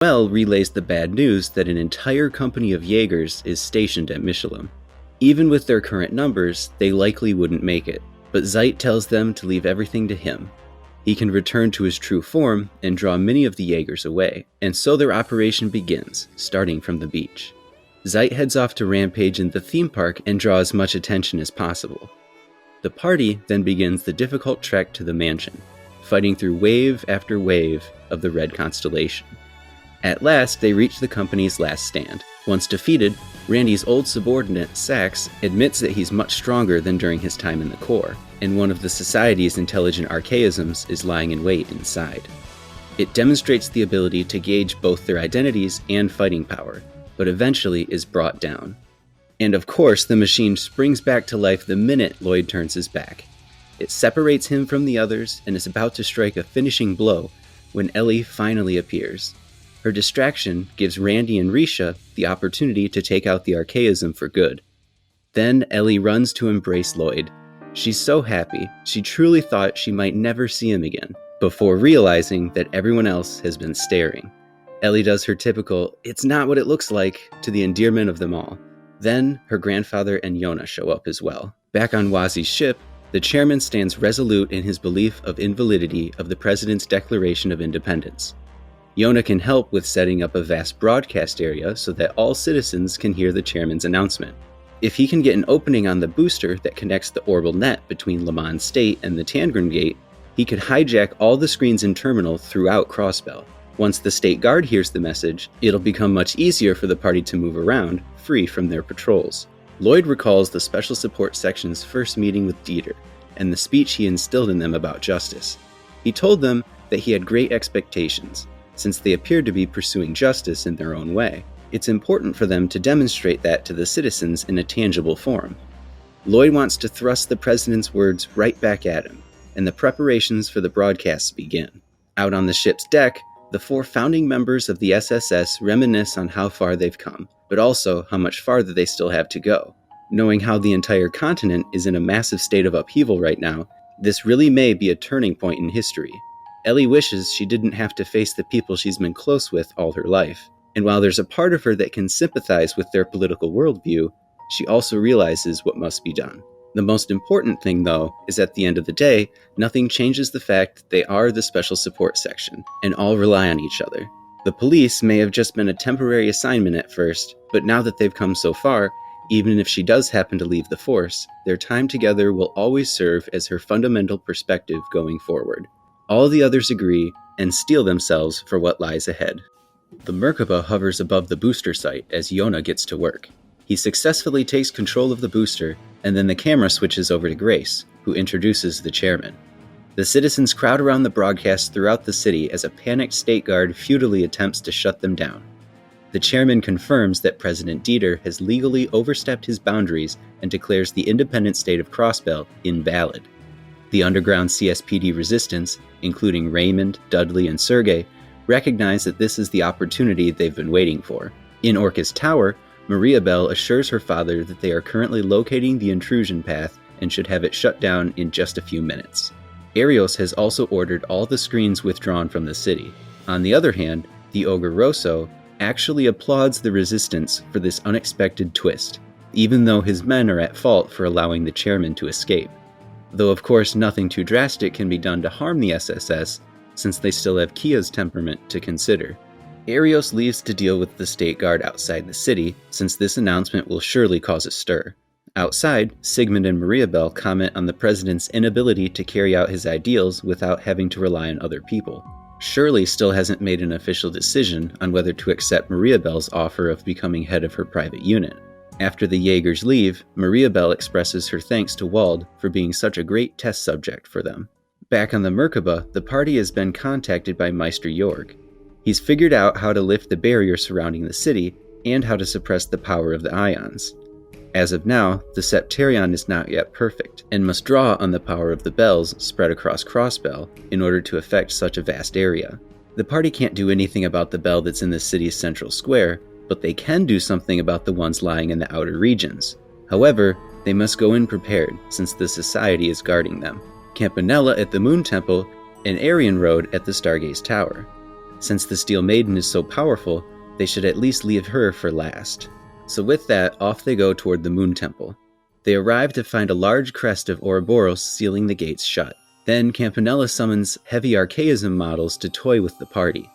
Noelle relays the bad news that an entire company of Jaegers is stationed at Michelin. Even with their current numbers, they likely wouldn't make it, but Zeit tells them to leave everything to him. He can return to his true form and draw many of the Jaegers away, and so their operation begins, starting from the beach. Zeit heads off to rampage in the theme park and draw as much attention as possible. The party then begins the difficult trek to the mansion, fighting through wave after wave of the Red Constellation. At last, they reach the company's last stand. Once defeated, Randy's old subordinate, Sax, admits that he's much stronger than during his time in the Corps, and one of the Society's intelligent archaisms is lying in wait inside. It demonstrates the ability to gauge both their identities and fighting power, but eventually is brought down. And of course, the machine springs back to life the minute Lloyd turns his back. It separates him from the others and is about to strike a finishing blow when Ellie finally appears. Her distraction gives Randy and Risha the opportunity to take out the archaism for good. Then Ellie runs to embrace Lloyd. She's so happy, she truly thought she might never see him again, before realizing that everyone else has been staring. Ellie does her typical, "It's not what it looks like," to the endearment of them all. Then her grandfather and Yona show up as well. Back on Wazi's ship, the chairman stands resolute in his belief of invalidity of the president's Declaration of Independence. Yona can help with setting up a vast broadcast area so that all citizens can hear the chairman's announcement. If he can get an opening on the booster that connects the orbital net between Le Mans State and the Tangren Gate, he could hijack all the screens in terminal throughout Crossbell. Once the State Guard hears the message, it'll become much easier for the party to move around, free from their patrols. Lloyd recalls the Special Support Section's first meeting with Dieter, and the speech he instilled in them about justice. He told them that he had great expectations, since they appeared to be pursuing justice in their own way. It's important for them to demonstrate that to the citizens in a tangible form. Lloyd wants to thrust the president's words right back at him, and the preparations for the broadcasts begin. Out on the ship's deck, the 4 founding members of the SSS reminisce on how far they've come, but also how much farther they still have to go. Knowing how the entire continent is in a massive state of upheaval right now, this really may be a turning point in history. Ellie wishes she didn't have to face the people she's been close with all her life. And while there's a part of her that can sympathize with their political worldview, she also realizes what must be done. The most important thing, though, is at the end of the day, nothing changes the fact that they are the Special Support Section, and all rely on each other. The police may have just been a temporary assignment at first, but now that they've come so far, even if she does happen to leave the force, their time together will always serve as her fundamental perspective going forward. All the others agree and steel themselves for what lies ahead. The Merkaba hovers above the booster site as Yona gets to work. He successfully takes control of the booster, and then the camera switches over to Grace, who introduces the chairman. The citizens crowd around the broadcast throughout the city as a panicked state guard futilely attempts to shut them down. The chairman confirms that President Dieter has legally overstepped his boundaries and declares the independent state of Crossbell invalid. The underground CSPD resistance, including Raymond, Dudley, and Sergei, recognize that this is the opportunity they've been waiting for. In Orca's tower, Maria Bell assures her father that they are currently locating the intrusion path and should have it shut down in just a few minutes. Arios has also ordered all the screens withdrawn from the city. On the other hand, the Ogre Rosso actually applauds the resistance for this unexpected twist, even though his men are at fault for allowing the chairman to escape. Though of course nothing too drastic can be done to harm the SSS, since they still have Kia's temperament to consider. Arios leaves to deal with the state guard outside the city, since this announcement will surely cause a stir. Outside, Sigmund and Maria Bell comment on the president's inability to carry out his ideals without having to rely on other people. Shirley still hasn't made an official decision on whether to accept Maria Bell's offer of becoming head of her private unit. After the Jaegers leave, Maria Bell expresses her thanks to Wald for being such a great test subject for them. Back on the Merkaba, the party has been contacted by Meister Jorg. He's figured out how to lift the barrier surrounding the city and how to suppress the power of the ions. As of now, the Septarion is not yet perfect, and must draw on the power of the bells spread across Crossbell in order to affect such a vast area. The party can't do anything about the bell that's in the city's central square, but they can do something about the ones lying in the outer regions. However, they must go in prepared, since the Society is guarding them. Campanella at the Moon Temple, and Aryan Road at the Stargaze Tower. Since the Steel Maiden is so powerful, they should at least leave her for last. So with that, off they go toward the Moon Temple. They arrive to find a large crest of Ouroboros sealing the gates shut. Then Campanella summons heavy archaism models to toy with the party.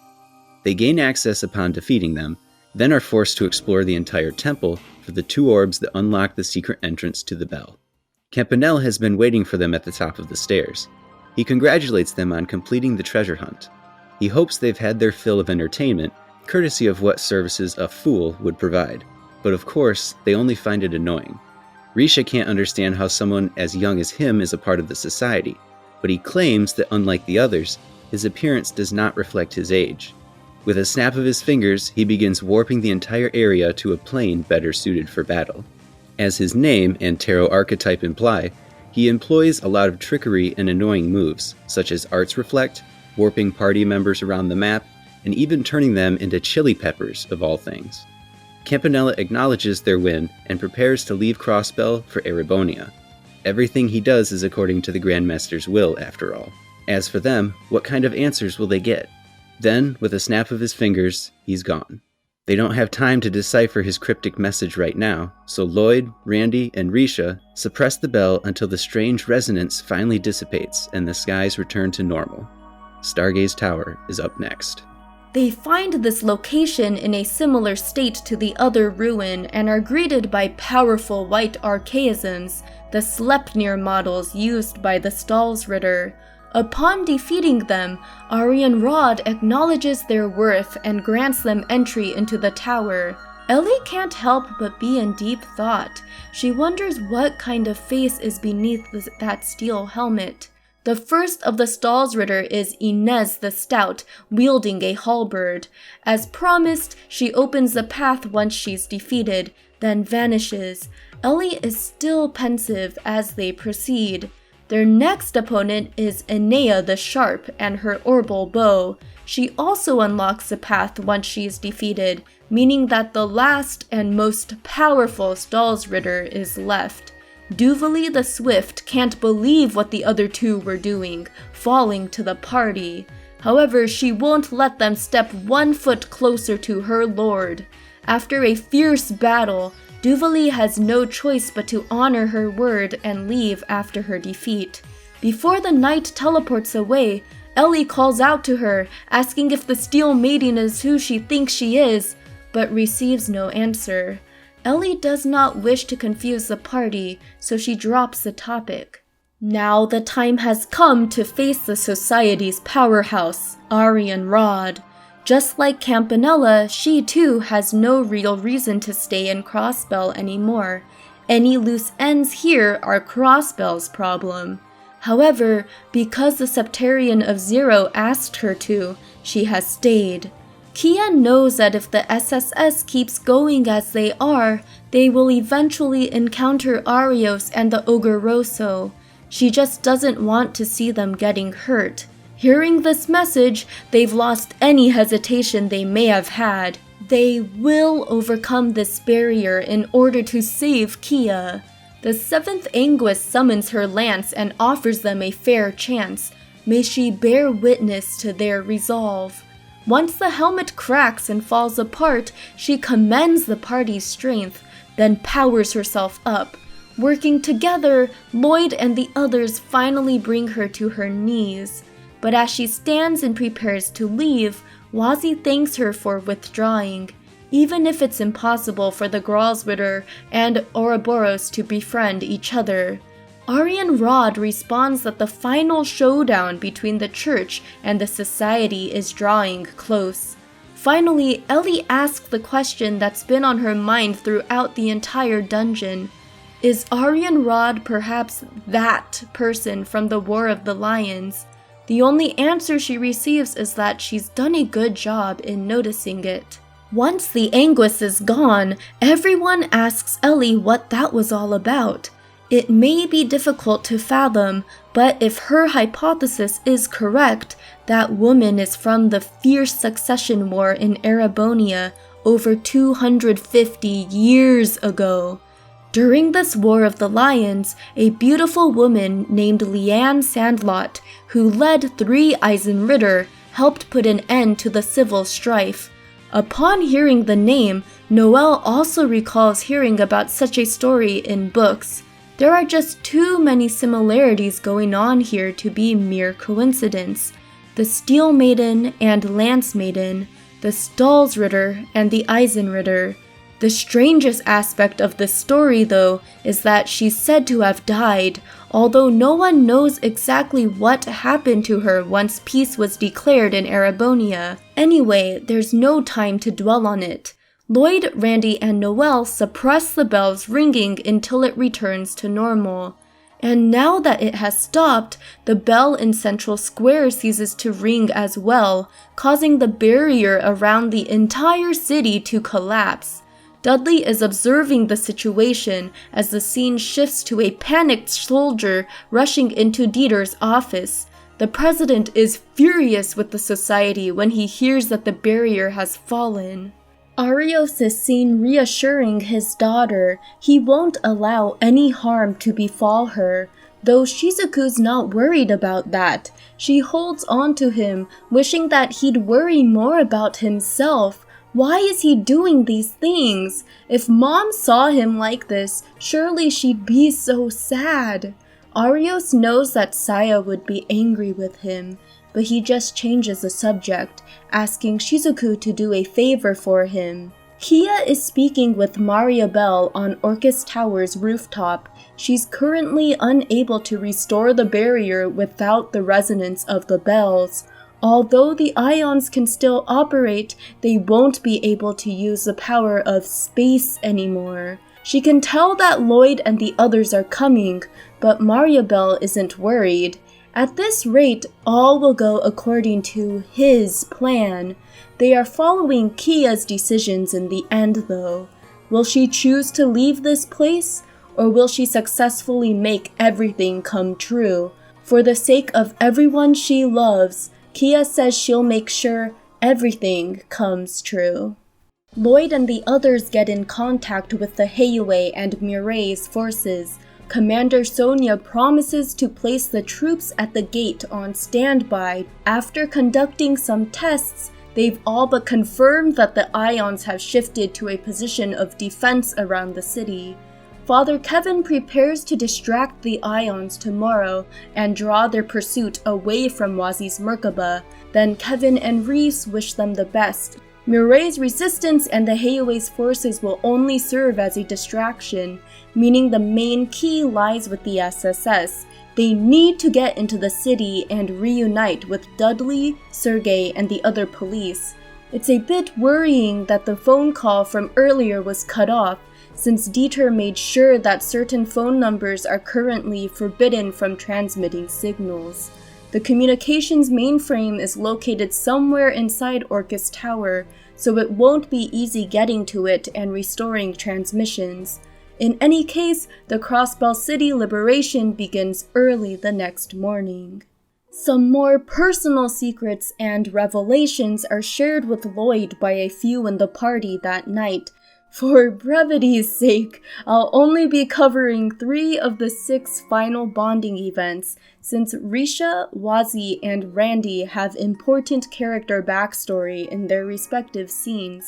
They gain access upon defeating them, then are forced to explore the entire temple for the 2 orbs that unlock the secret entrance to the bell. Campanella has been waiting for them at the top of the stairs. He congratulates them on completing the treasure hunt. He hopes they've had their fill of entertainment, courtesy of what services a fool would provide. But of course, they only find it annoying. Risha can't understand how someone as young as him is a part of the society, but he claims that unlike the others, his appearance does not reflect his age. With a snap of his fingers, he begins warping the entire area to a plane better suited for battle. As his name and tarot archetype imply, he employs a lot of trickery and annoying moves, such as Arts Reflect, warping party members around the map, and even turning them into chili peppers, of all things. Campanella acknowledges their win and prepares to leave Crossbell for Erebonia. Everything he does is according to the Grandmaster's will, after all. As for them, what kind of answers will they get? Then, with a snap of his fingers, he's gone. They don't have time to decipher his cryptic message right now, so Lloyd, Randy, and Risha suppress the bell until the strange resonance finally dissipates and the skies return to normal. Stargaze Tower is up next. They find this location in a similar state to the other ruin and are greeted by powerful white archaisms, the Sleipnir models used by the Stalsritter. Upon defeating them, Aryan Rod acknowledges their worth and grants them entry into the tower. Ellie can't help but be in deep thought. She wonders what kind of face is beneath that steel helmet. The first of the Stahlsritter is Inez the Stout, wielding a halberd. As promised, she opens the path once she's defeated, then vanishes. Ellie is still pensive as they proceed. Their next opponent is Enea the Sharp and her orbital bow. She also unlocks the path once she is defeated, meaning that the last and most powerful Stahlsritter is left. Duvali the Swift can't believe what the other two were doing, falling to the party. However, she won't let them step 1 foot closer to her lord. After a fierce battle, Duvali has no choice but to honor her word and leave after her defeat. Before the knight teleports away, Ellie calls out to her, asking if the Steel Maiden is who she thinks she is, but receives no answer. Ellie does not wish to confuse the party, so she drops the topic. Now the time has come to face the society's powerhouse, Aryan Rod. Just like Campanella, she too has no real reason to stay in Crossbell anymore. Any loose ends here are Crossbell's problem. However, because the Septarian of Zero asked her to, she has stayed. Kia knows that if the SSS keeps going as they are, they will eventually encounter Arios and the Ogre Rosso. She just doesn't want to see them getting hurt. Hearing this message, they've lost any hesitation they may have had. They will overcome this barrier in order to save Kia. The 7th Anguis summons her lance and offers them a fair chance. May she bear witness to their resolve. Once the helmet cracks and falls apart, she commends the party's strength, then powers herself up. Working together, Lloyd and the others finally bring her to her knees. But as she stands and prepares to leave, Wazi thanks her for withdrawing. Even if it's impossible for the Gralsritter and Ouroboros to befriend each other. Aryan Rod responds that the final showdown between the church and the society is drawing close. Finally, Ellie asks the question that's been on her mind throughout the entire dungeon. Is Aryan Rod perhaps that person from the War of the Lions? The only answer she receives is that she's done a good job in noticing it. Once the Anguis is gone, everyone asks Ellie what that was all about. It may be difficult to fathom, but if her hypothesis is correct, that woman is from the fierce succession war in Erebonia over 250 years ago. During this War of the Lions, a beautiful woman named Leanne Sandlot, who led 3 Eisenritter, helped put an end to the civil strife. Upon hearing the name, Noelle also recalls hearing about such a story in books. There are just too many similarities going on here to be mere coincidence. The Steel Maiden and Lance Maiden, the Stahlsritter and the Eisenritter. The strangest aspect of this story, though, is that she's said to have died, although no one knows exactly what happened to her once peace was declared in Erebonia. Anyway, there's no time to dwell on it. Lloyd, Randy, and Noelle suppress the bell's ringing until it returns to normal. And now that it has stopped, the bell in Central Square ceases to ring as well, causing the barrier around the entire city to collapse. Dudley is observing the situation as the scene shifts to a panicked soldier rushing into Dieter's office. The president is furious with the society when he hears that the barrier has fallen. Arios is seen reassuring his daughter he won't allow any harm to befall her, though Shizuku's not worried about that. She holds on to him, wishing that he'd worry more about himself. Why is he doing these things? If Mom saw him like this, surely she'd be so sad. Arios knows that Saya would be angry with him, but he just changes the subject, asking Shizuku to do a favor for him. Kia is speaking with Maria Bell on Orcus Tower's rooftop. She's currently unable to restore the barrier without the resonance of the bells. Although the ions can still operate, they won't be able to use the power of space anymore. She can tell that Lloyd and the others are coming, but Mariabelle isn't worried. At this rate, all will go according to his plan. They are following Kia's decisions in the end, though. Will she choose to leave this place, or will she successfully make everything come true? For the sake of everyone she loves, Kia says she'll make sure everything comes true. Lloyd and the others get in contact with the Heiue and Mirei's forces. Commander Sonia promises to place the troops at the gate on standby. After conducting some tests, they've all but confirmed that the ions have shifted to a position of defense around the city. Father Kevin prepares to distract the ions tomorrow and draw their pursuit away from Wazi's Merkaba. Then Kevin and Reese wish them the best. Mirei's resistance and the Heiue's forces will only serve as a distraction, meaning the main key lies with the SSS. They need to get into the city and reunite with Dudley, Sergei, and the other police. It's a bit worrying that the phone call from earlier was cut off, since Dieter made sure that certain phone numbers are currently forbidden from transmitting signals. The communications mainframe is located somewhere inside Orcus Tower, so it won't be easy getting to it and restoring transmissions. In any case, the Crossbell City liberation begins early the next morning. Some more personal secrets and revelations are shared with Lloyd by a few in the party that night. For brevity's sake, I'll only be covering 3 of the 6 final bonding events, since Risha, Wazi, and Randy have important character backstory in their respective scenes.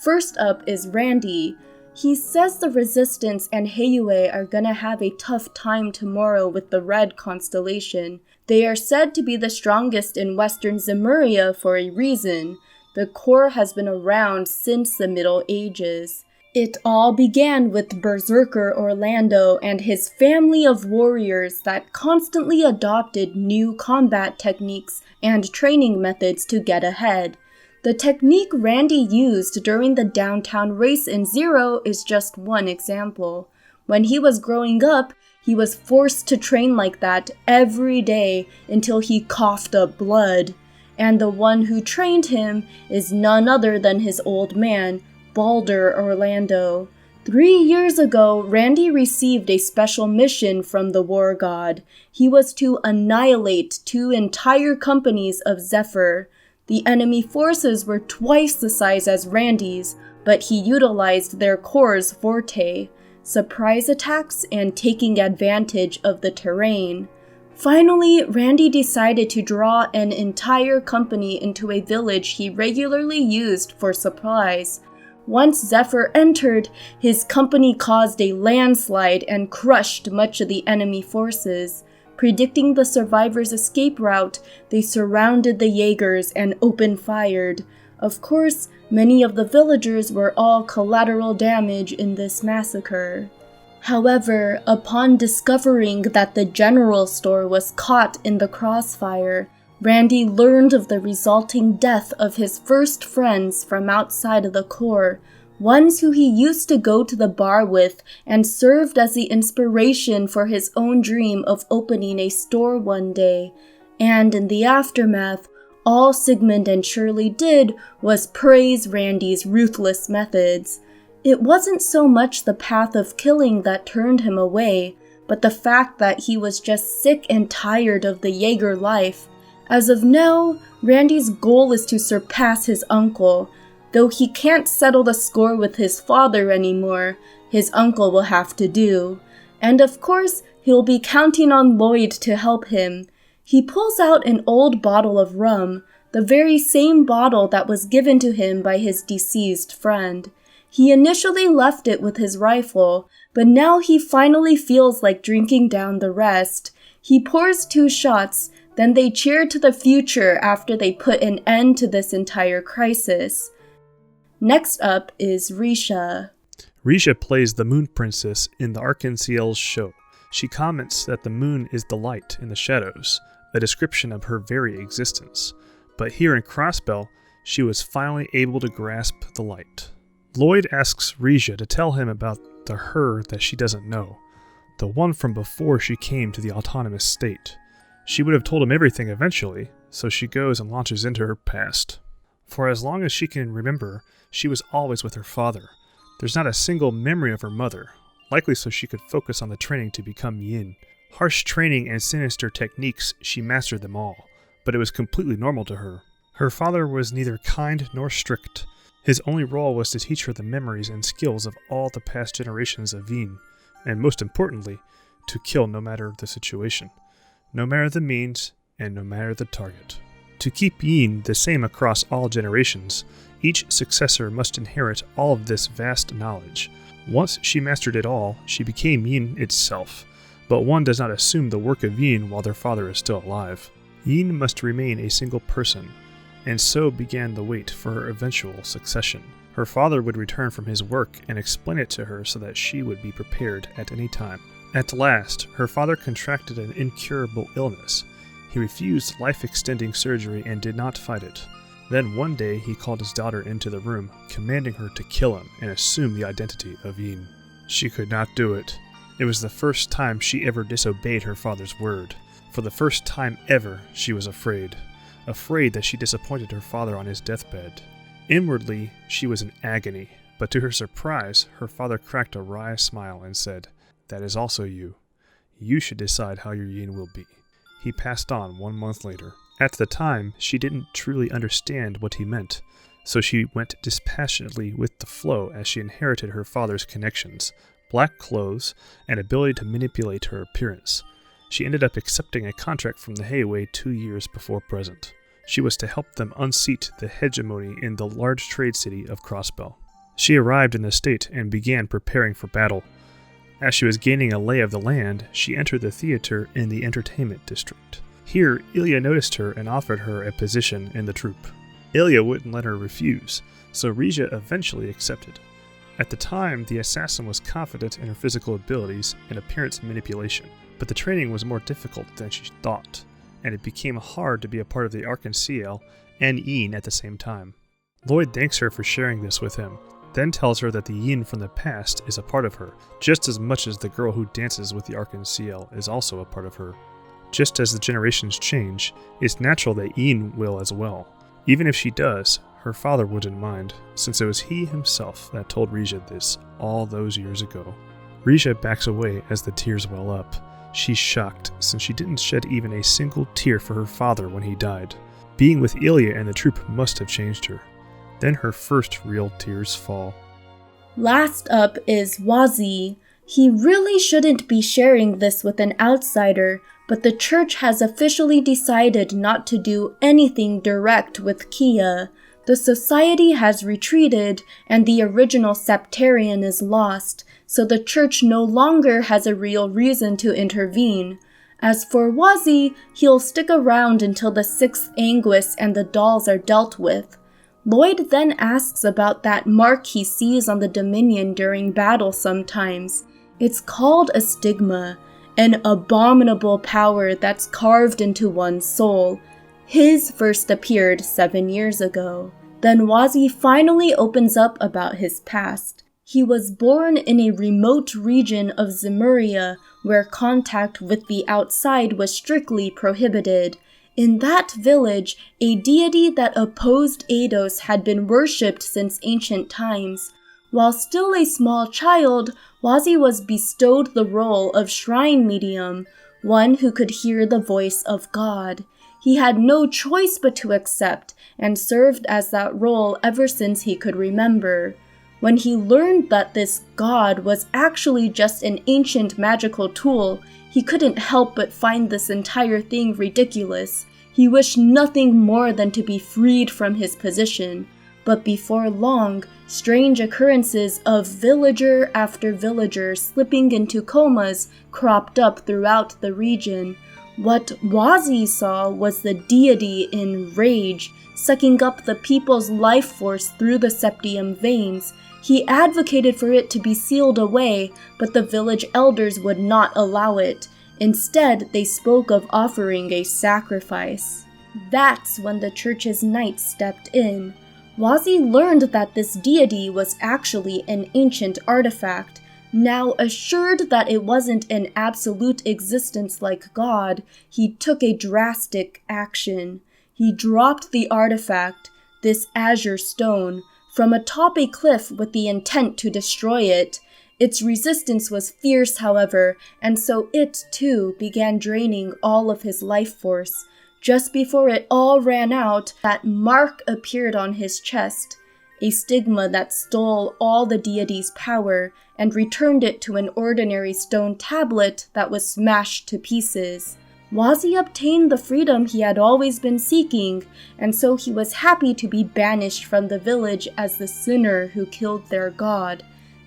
First up is Randy. He says the Resistance and Heiue are gonna have a tough time tomorrow with the Red Constellation. They are said to be the strongest in Western Zemuria for a reason. The core has been around since the Middle Ages. It all began with Berserker Orlando and his family of warriors that constantly adopted new combat techniques and training methods to get ahead. The technique Randy used during the downtown race in Zero is just one example. When he was growing up, he was forced to train like that every day until he coughed up blood. And the one who trained him is none other than his old man, Balder Orlando. 3 years ago, Randy received a special mission from the war god. He was to annihilate 2 entire companies of Zephyr. The enemy forces were twice the size as Randy's, but he utilized their core's forte: surprise attacks and taking advantage of the terrain. Finally, Randy decided to draw an entire company into a village he regularly used for supplies. Once Zephyr entered, his company caused a landslide and crushed much of the enemy forces. Predicting the survivors' escape route, they surrounded the Jaegers and open-fired. Of course, many of the villagers were all collateral damage in this massacre. However, upon discovering that the general store was caught in the crossfire, Randy learned of the resulting death of his first friends from outside of the core, ones who he used to go to the bar with and served as the inspiration for his own dream of opening a store one day. And in the aftermath, all Sigmund and Shirley did was praise Randy's ruthless methods. It wasn't so much the path of killing that turned him away, but the fact that he was just sick and tired of the Jaeger life. As of now, Randy's goal is to surpass his uncle. Though he can't settle the score with his father anymore, his uncle will have to do. And of course, he'll be counting on Lloyd to help him. He pulls out an old bottle of rum, the very same bottle that was given to him by his deceased friend. He initially left it with his rifle, but now he finally feels like drinking down the rest. He pours 2 shots, then they cheer to the future after they put an end to this entire crisis. Next up is Risha. Risha plays the Moon Princess in the Arkanciel's show. She comments that the moon is the light in the shadows, a description of her very existence. But here in Crossbell, she was finally able to grasp the light. Lloyd asks Regia to tell him about the her that she doesn't know, the one from before she came to the autonomous state. She would have told him everything eventually, so she goes and launches into her past. For as long as she can remember, she was always with her father. There's not a single memory of her mother, likely so she could focus on the training to become Yin. Harsh training and sinister techniques, she mastered them all, but it was completely normal to her. Her father was neither kind nor strict. His only role was to teach her the memories and skills of all the past generations of Yin, and most importantly, to kill no matter the situation, no matter the means, and no matter the target. To keep Yin the same across all generations, each successor must inherit all of this vast knowledge. Once she mastered it all, she became Yin itself, but one does not assume the work of Yin while their father is still alive. Yin must remain a single person, and so began the wait for her eventual succession. Her father would return from his work and explain it to her so that she would be prepared at any time. At last, her father contracted an incurable illness. He refused life-extending surgery and did not fight it. Then one day he called his daughter into the room, commanding her to kill him and assume the identity of Yin. She could not do it. It was the first time she ever disobeyed her father's word. For the first time ever, she was afraid that she disappointed her father on his deathbed. Inwardly, she was in agony, but to her surprise, her father cracked a wry smile and said, "That is also you. You should decide how your Yin will be." He passed on 1 month later. At the time, she didn't truly understand what he meant, so she went dispassionately with the flow as she inherited her father's connections, black clothes, and ability to manipulate her appearance. She ended up accepting a contract from the Hayway 2 years before present. She was to help them unseat the hegemony in the large trade city of Crossbell. She arrived in the state and began preparing for battle. As she was gaining a lay of the land, she entered the theater in the entertainment district. Here, Ilya noticed her and offered her a position in the troupe. Ilya wouldn't let her refuse, so Regia eventually accepted. At the time, the assassin was confident in her physical abilities and appearance manipulation, but the training was more difficult than she thought, and it became hard to be a part of the Arc-en-Ciel and Yin at the same time. Lloyd thanks her for sharing this with him, then tells her that the Yin from the past is a part of her, just as much as the girl who dances with the Arc-en-Ciel is also a part of her. Just as the generations change, it's natural that Yin will as well. Even if she does, her father wouldn't mind, since it was he himself that told Regia this all those years ago. Regia backs away as the tears well up. She's shocked, since she didn't shed even a single tear for her father when he died. Being with Ilya and the troupe must have changed her. Then her first real tears fall. Last up is Wazi. He really shouldn't be sharing this with an outsider, but the church has officially decided not to do anything direct with Kia. The society has retreated, and the original septarian is lost, so the church no longer has a real reason to intervene. As for Wazi, he'll stick around until the 6th Anguis and the dolls are dealt with. Lloyd then asks about that mark he sees on the Dominion during battle sometimes. It's called a stigma, an abominable power that's carved into one's soul. His first appeared 7 years ago. Then Wazi finally opens up about his past. He was born in a remote region of Zemuria, where contact with the outside was strictly prohibited. In that village, a deity that opposed Eidos had been worshipped since ancient times. While still a small child, Wazi was bestowed the role of shrine medium, one who could hear the voice of God. He had no choice but to accept, and served as that role ever since he could remember. When he learned that this God was actually just an ancient magical tool, he couldn't help but find this entire thing ridiculous. He wished nothing more than to be freed from his position. But before long, strange occurrences of villager after villager slipping into comas cropped up throughout the region. What Wazi saw was the deity in rage, sucking up the people's life force through the septium veins. He advocated for it to be sealed away, but the village elders would not allow it. Instead, they spoke of offering a sacrifice. That's when the church's knights stepped in. Wazi learned that this deity was actually an ancient artifact. Now assured that it wasn't an absolute existence like God, he took a drastic action. He dropped the artifact, this Azure stone, from atop a cliff with the intent to destroy it. Its resistance was fierce, however, and so it, too, began draining all of his life force. Just before it all ran out, that mark appeared on his chest, a stigma that stole all the deity's power and returned it to an ordinary stone tablet that was smashed to pieces. Wazi obtained the freedom he had always been seeking, and so he was happy to be banished from the village as the sinner who killed their god.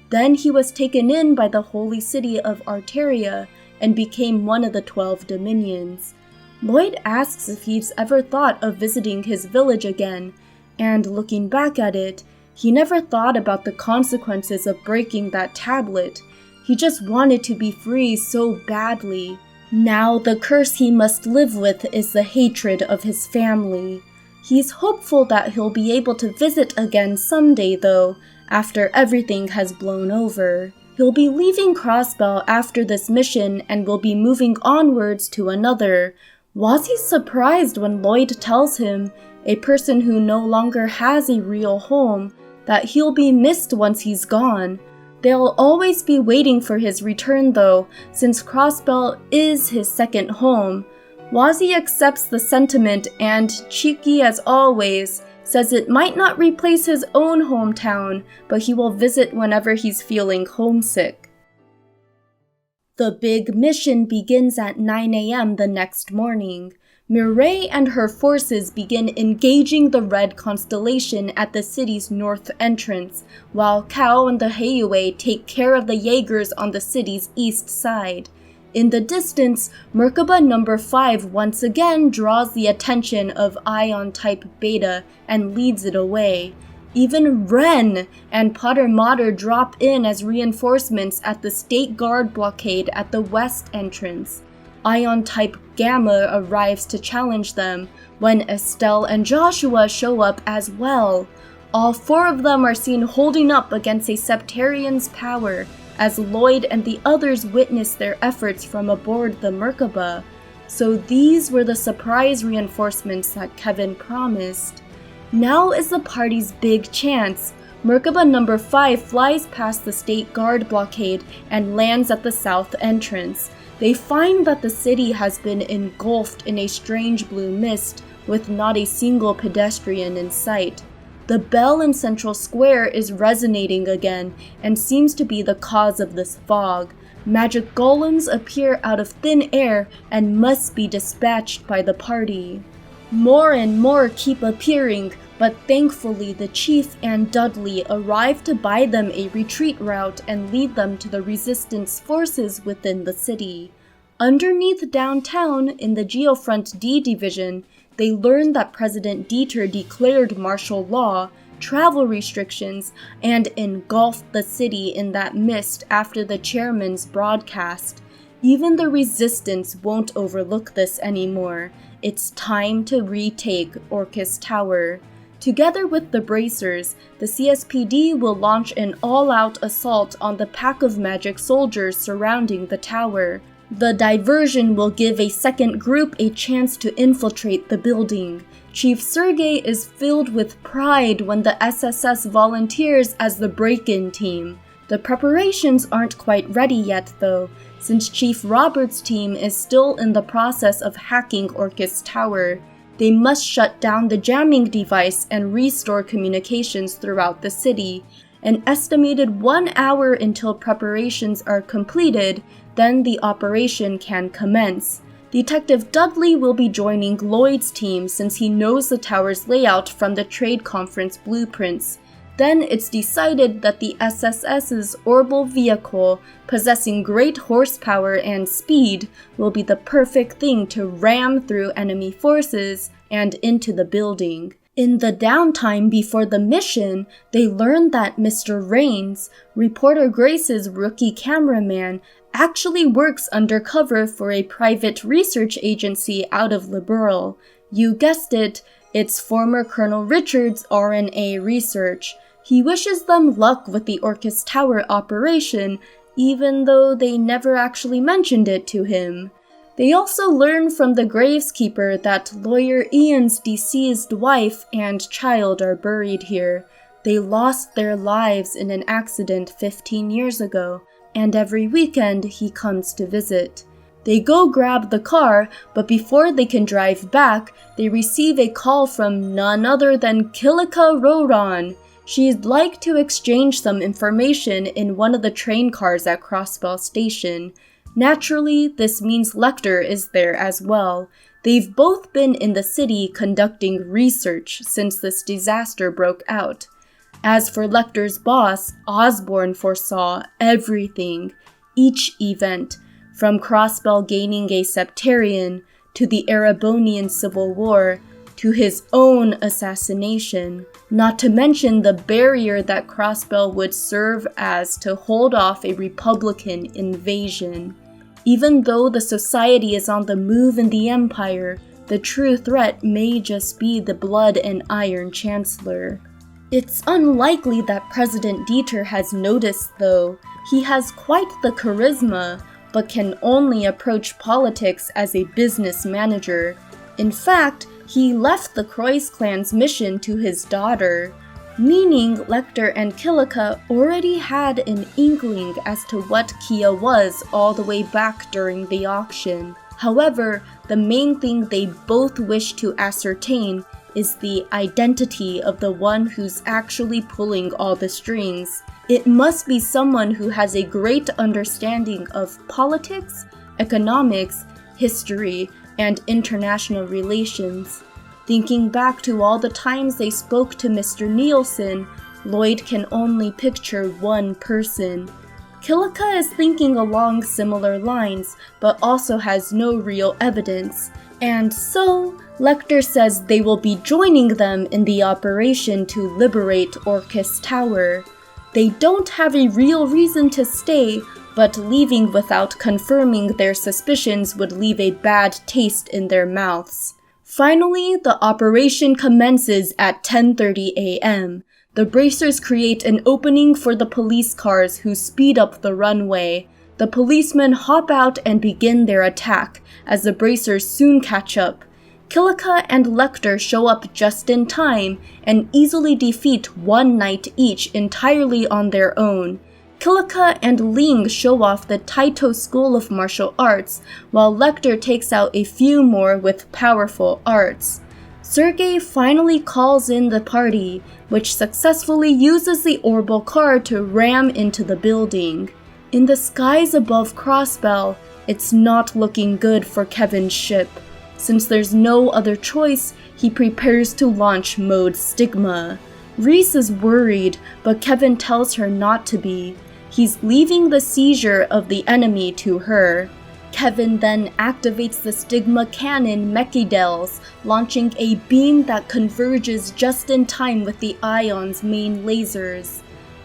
Then he was taken in by the holy city of Arteria and became one of the 12 dominions. Lloyd asks if he's ever thought of visiting his village again, and looking back at it, he never thought about the consequences of breaking that tablet. He just wanted to be free so badly. Now the curse he must live with is the hatred of his family. He's hopeful that he'll be able to visit again someday though, after everything has blown over. He'll be leaving Crossbell after this mission and will be moving onwards to another. Wazi's surprised when Lloyd tells him, a person who no longer has a real home, that he'll be missed once he's gone. They'll always be waiting for his return though, since Crossbell is his second home. Wazi accepts the sentiment and, cheeky as always, says it might not replace his own hometown, but he will visit whenever he's feeling homesick. The big mission begins at 9 a.m. the next morning. Mireille and her forces begin engaging the Red Constellation at the city's north entrance, while Kao and the Heiue take care of the Jaegers on the city's east side. In the distance, Merkaba No. 5 once again draws the attention of Ion-type Beta and leads it away. Even Ren and Potter Mater drop in as reinforcements at the State Guard blockade at the west entrance. Ion-type Gamma arrives to challenge them, when Estelle and Joshua show up as well. All 4 of them are seen holding up against a Septarian's power, as Lloyd and the others witness their efforts from aboard the Merkaba. So these were the surprise reinforcements that Kevin promised. Now is the party's big chance. Merkaba No. 5 flies past the State Guard blockade and lands at the south entrance. They find that the city has been engulfed in a strange blue mist, with not a single pedestrian in sight. The bell in Central Square is resonating again, and seems to be the cause of this fog. Magic golems appear out of thin air and must be dispatched by the party. More and more keep appearing, but thankfully the Chief and Dudley arrive to buy them a retreat route and lead them to the resistance forces within the city. Underneath downtown, in the Geofront D division, they learn that President Dieter declared martial law, travel restrictions, and engulfed the city in that mist after the chairman's broadcast. Even the resistance won't overlook this anymore. It's time to retake Orcus Tower. Together with the Bracers, the CSPD will launch an all-out assault on the pack of magic soldiers surrounding the tower. The diversion will give a second group a chance to infiltrate the building. Chief Sergei is filled with pride when the SSS volunteers as the break-in team. The preparations aren't quite ready yet though, since Chief Robert's team is still in the process of hacking Orcus Tower. They must shut down the jamming device and restore communications throughout the city. An estimated 1 hour until preparations are completed, then the operation can commence. Detective Dudley will be joining Lloyd's team since he knows the tower's layout from the trade conference blueprints. Then it's decided that the SSS's orbital vehicle, possessing great horsepower and speed, will be the perfect thing to ram through enemy forces and into the building. In the downtime before the mission, they learn that Mr. Rains, Reporter Grace's rookie cameraman, actually works undercover for a private research agency out of Liberal. You guessed it, it's former Colonel Richards' RNA research. He wishes them luck with the Orcus Tower operation, even though they never actually mentioned it to him. They also learn from the graveskeeper that lawyer Ian's deceased wife and child are buried here. They lost their lives in an accident 15 years ago, and every weekend he comes to visit. They go grab the car, but before they can drive back, they receive a call from none other than Kilika Roron. She'd like to exchange some information in one of the train cars at Crossbell Station. Naturally, this means Lecter is there as well. They've both been in the city conducting research since this disaster broke out. As for Lecter's boss, Osborne foresaw everything, each event, from Crossbell gaining a Septarian, to the Erebonian Civil War, to his own assassination, not to mention the barrier that Crossbell would serve as to hold off a Republican invasion. Even though the society is on the move in the Empire, the true threat may just be the Blood and Iron Chancellor. It's unlikely that President Dieter has noticed, though. He has quite the charisma, but can only approach politics as a business manager. In fact, he left the Croix clan's mission to his daughter, meaning Lecter and Kilika already had an inkling as to what Kia was all the way back during the auction. However, the main thing they both wish to ascertain is the identity of the one who's actually pulling all the strings. It must be someone who has a great understanding of politics, economics, history, and international relations. Thinking back to all the times they spoke to Mr. Nielsen, Lloyd can only picture one person. Kilika is thinking along similar lines, but also has no real evidence. And so, Lecter says they will be joining them in the operation to liberate Orcus Tower. They don't have a real reason to stay, but leaving without confirming their suspicions would leave a bad taste in their mouths. Finally, the operation commences at 10:30 a.m. The bracers create an opening for the police cars who speed up the runway. The policemen hop out and begin their attack, as the bracers soon catch up. Kilika and Lecter show up just in time and easily defeat one knight each entirely on their own. Kilika and Ling show off the Taito School of Martial Arts, while Lecter takes out a few more with powerful arts. Sergei finally calls in the party, which successfully uses the orbital car to ram into the building. In the skies above Crossbell, it's not looking good for Kevin's ship. Since there's no other choice, he prepares to launch Mode Stigma. Reese is worried, but Kevin tells her not to be. He's leaving the seizure of the enemy to her. Kevin then activates the Stigma cannon Mechidels, launching a beam that converges just in time with the Ion's main lasers.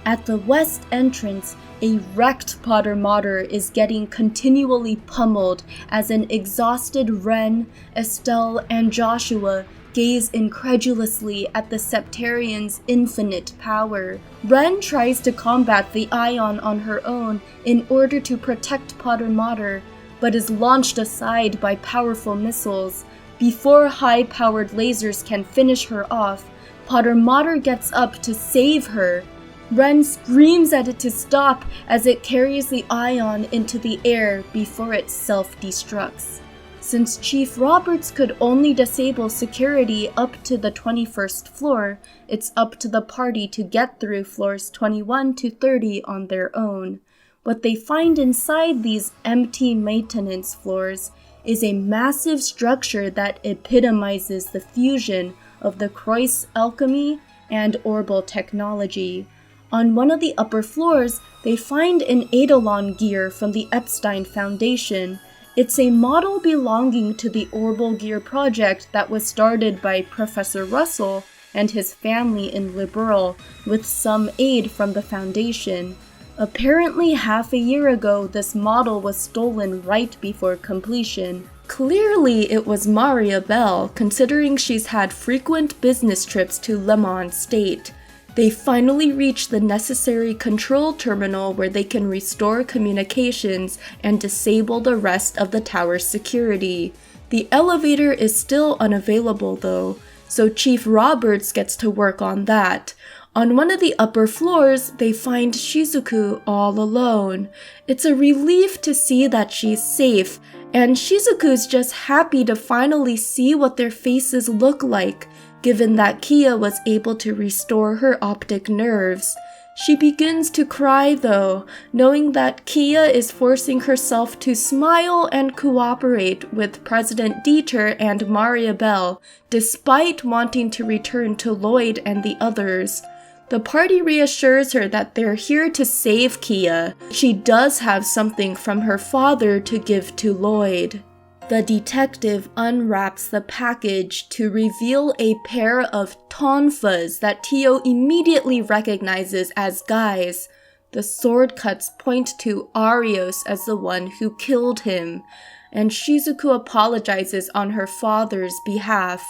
At the west entrance, a wrecked Potter Mater is getting continually pummeled as an exhausted Ren, Estelle, and Joshua gaze incredulously at the Septarian's infinite power. Ren tries to combat the Ion on her own in order to protect Potter Mater, but is launched aside by powerful missiles. Before high-powered lasers can finish her off, Potter Mater gets up to save her. Ren screams at it to stop as it carries the Ion into the air before it self-destructs. Since Chief Roberts could only disable security up to the 21st floor, it's up to the party to get through floors 21 to 30 on their own. What they find inside these empty maintenance floors is a massive structure that epitomizes the fusion of the Croix alchemy and Orbal technology. On one of the upper floors, they find an Eidolon gear from the Epstein Foundation. It's a model belonging to the Orbal Gear project that was started by Professor Russell and his family in Liberal, with some aid from the Foundation. Apparently half a year ago, this model was stolen right before completion. Clearly it was Maria Bell, considering she's had frequent business trips to Lemon State. They finally reach the necessary control terminal where they can restore communications and disable the rest of the tower's security. The elevator is still unavailable though, so Chief Roberts gets to work on that. On one of the upper floors, they find Shizuku all alone. It's a relief to see that she's safe, and Shizuku's just happy to finally see what their faces look like, given that Kia was able to restore her optic nerves. She begins to cry though, knowing that Kia is forcing herself to smile and cooperate with President Dieter and Maria Bell, despite wanting to return to Lloyd and the others. The party reassures her that they're here to save Kia. She does have something from her father to give to Lloyd. The detective unwraps the package to reveal a pair of tonfas that Tio immediately recognizes as guys. The sword cuts point to Arios as the one who killed him, and Shizuku apologizes on her father's behalf.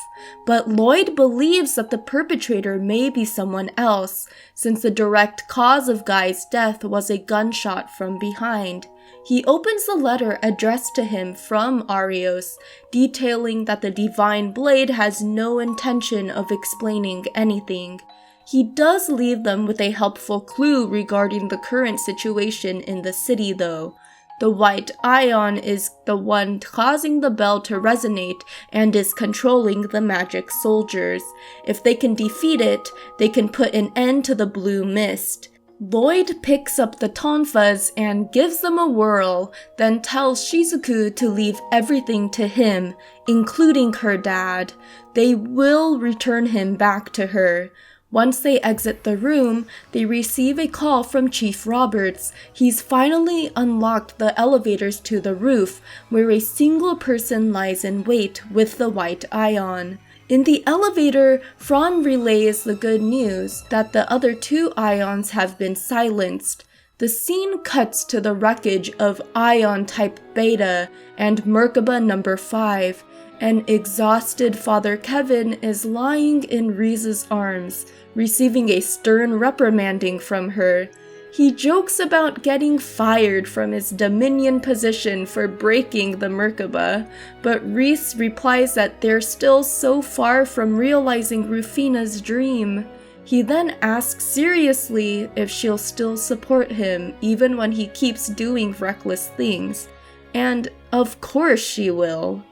But Lloyd believes that the perpetrator may be someone else, since the direct cause of Guy's death was a gunshot from behind. He opens the letter addressed to him from Arios, detailing that the Divine Blade has no intention of explaining anything. He does leave them with a helpful clue regarding the current situation in the city though. The white ion is the one causing the bell to resonate and is controlling the magic soldiers. If they can defeat it, they can put an end to the blue mist. Lloyd picks up the tonfas and gives them a whirl, then tells Shizuku to leave everything to him, including her dad. They will return him back to her. Once they exit the room, they receive a call from Chief Roberts. He's finally unlocked the elevators to the roof, where a single person lies in wait with the white ion. In the elevator, Fran relays the good news that the other two ions have been silenced. The scene cuts to the wreckage of Ion Type Beta and Merkaba number 5. An exhausted Father Kevin is lying in Rize's arms, receiving a stern reprimanding from her. He jokes about getting fired from his Dominion position for breaking the Merkaba, but Rize replies that they're still so far from realizing Rufina's dream. He then asks seriously if she'll still support him even when he keeps doing reckless things, and of course she will.